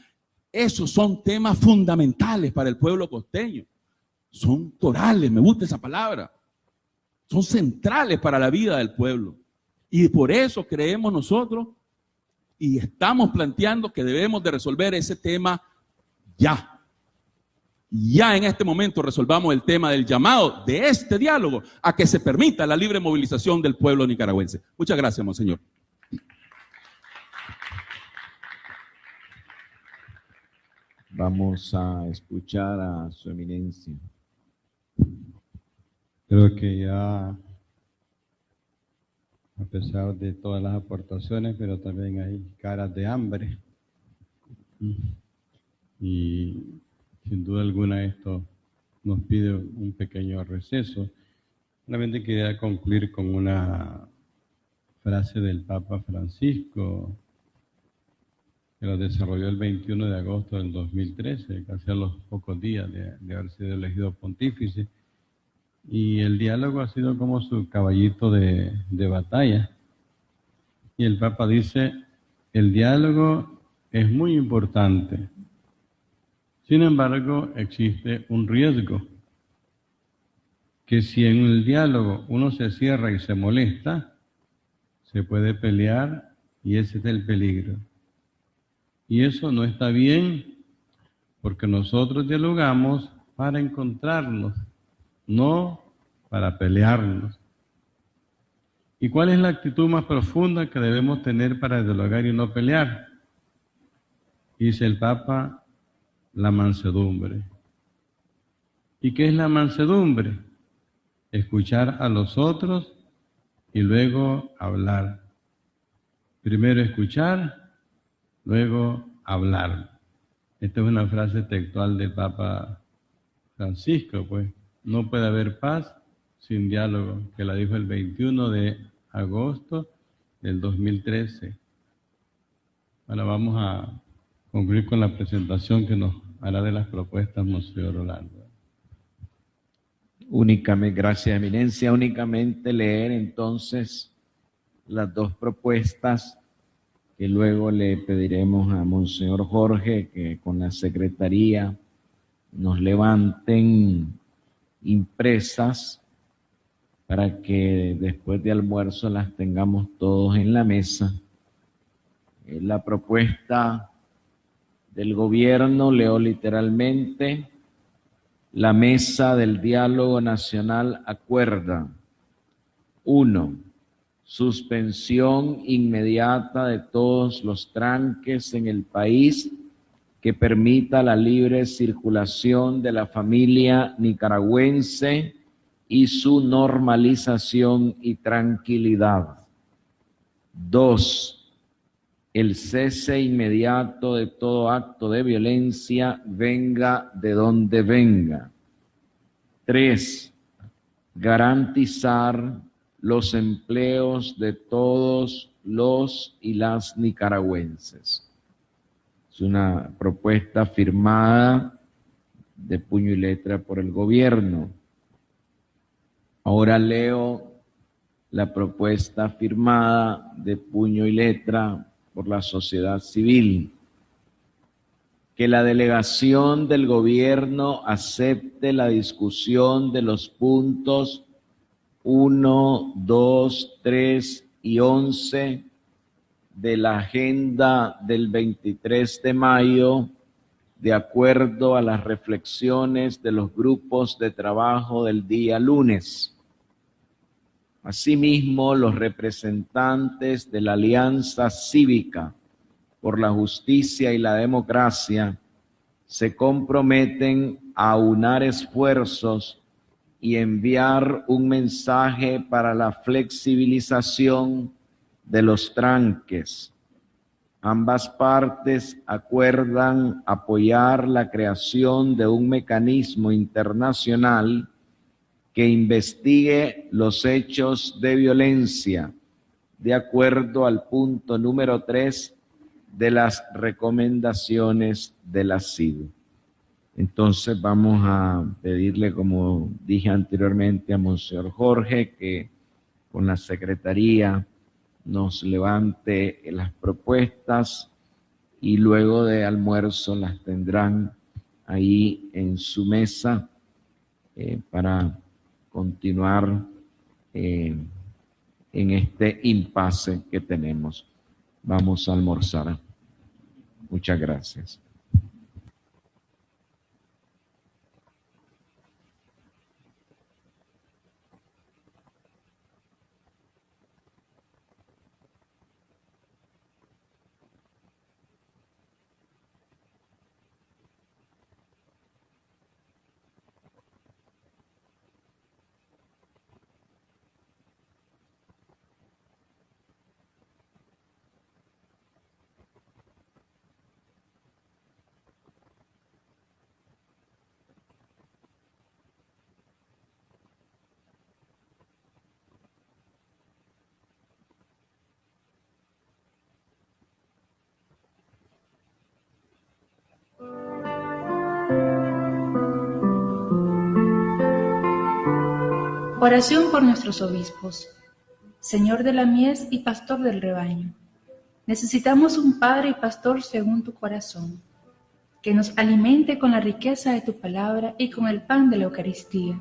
esos son temas fundamentales para el pueblo costeño. Son torales, me gusta esa palabra. Son centrales para la vida del pueblo. Y por eso creemos nosotros y estamos planteando que debemos de resolver ese tema ya. Ya en este momento resolvamos el tema del llamado de este diálogo a que se permita la libre movilización del pueblo nicaragüense. Muchas gracias, monseñor. Vamos a escuchar a su eminencia. Creo que ya, a pesar de todas las aportaciones, pero también hay caras de hambre. Y sin duda alguna esto nos pide un pequeño receso. Solamente quería concluir con una frase del Papa Francisco. que lo desarrolló el 21 de agosto del 2013, casi a los pocos días de haber sido elegido pontífice. Y el diálogo ha sido como su caballito de batalla. Y el Papa dice, el diálogo es muy importante. Sin embargo, existe un riesgo, que si en el diálogo uno se cierra y se molesta, se puede pelear y ese es el peligro. Y eso no está bien, porque nosotros dialogamos para encontrarnos, no para pelearnos. ¿Y cuál es la actitud más profunda que debemos tener para dialogar y no pelear? Dice el Papa, la mansedumbre. ¿Y qué es la mansedumbre? Escuchar a los otros y luego hablar. Primero escuchar, luego hablar. Esta es una frase textual del Papa Francisco, pues. No puede haber paz sin diálogo, que la dijo el 21 de agosto del 2013. Ahora vamos a concluir con la presentación que nos hará de las propuestas Monseñor Rolando. Únicamente, gracias Eminencia, únicamente leer entonces las dos propuestas que luego le pediremos a Monseñor Jorge que con la Secretaría nos levanten impresas para que después de almuerzo las tengamos todos en la mesa. La propuesta del gobierno, leo literalmente, la mesa del diálogo nacional acuerda: 1. Suspensión inmediata de todos los tranques en el país que permita la libre circulación de la familia nicaragüense y su normalización y tranquilidad. 2. El cese inmediato de todo acto de violencia, venga de donde venga. 3. Garantizar los empleos de todos los y las nicaragüenses. Es una propuesta firmada de puño y letra por el gobierno. Ahora leo la propuesta firmada de puño y letra por la sociedad civil. Que la delegación del gobierno acepte la discusión de los puntos 1, 2, 3 y 11 de la agenda del 23 de mayo, de acuerdo a las reflexiones de los grupos de trabajo del día lunes. Asimismo, los representantes de la Alianza Cívica por la Justicia y la Democracia se comprometen a aunar esfuerzos y enviar un mensaje para la flexibilización de los tranques. Ambas partes acuerdan apoyar la creación de un mecanismo internacional que investigue los hechos de violencia, de acuerdo al punto número 3 de las recomendaciones de la CID. Entonces vamos a pedirle, como dije anteriormente, a Monseñor Jorge que con la Secretaría nos levante las propuestas y luego de almuerzo las tendrán ahí en su mesa para continuar en este impasse que tenemos. Vamos a almorzar. Muchas gracias. Oración por nuestros obispos. Señor de la mies y pastor del rebaño, necesitamos un Padre y Pastor según tu corazón, que nos alimente con la riqueza de tu palabra y con el pan de la Eucaristía.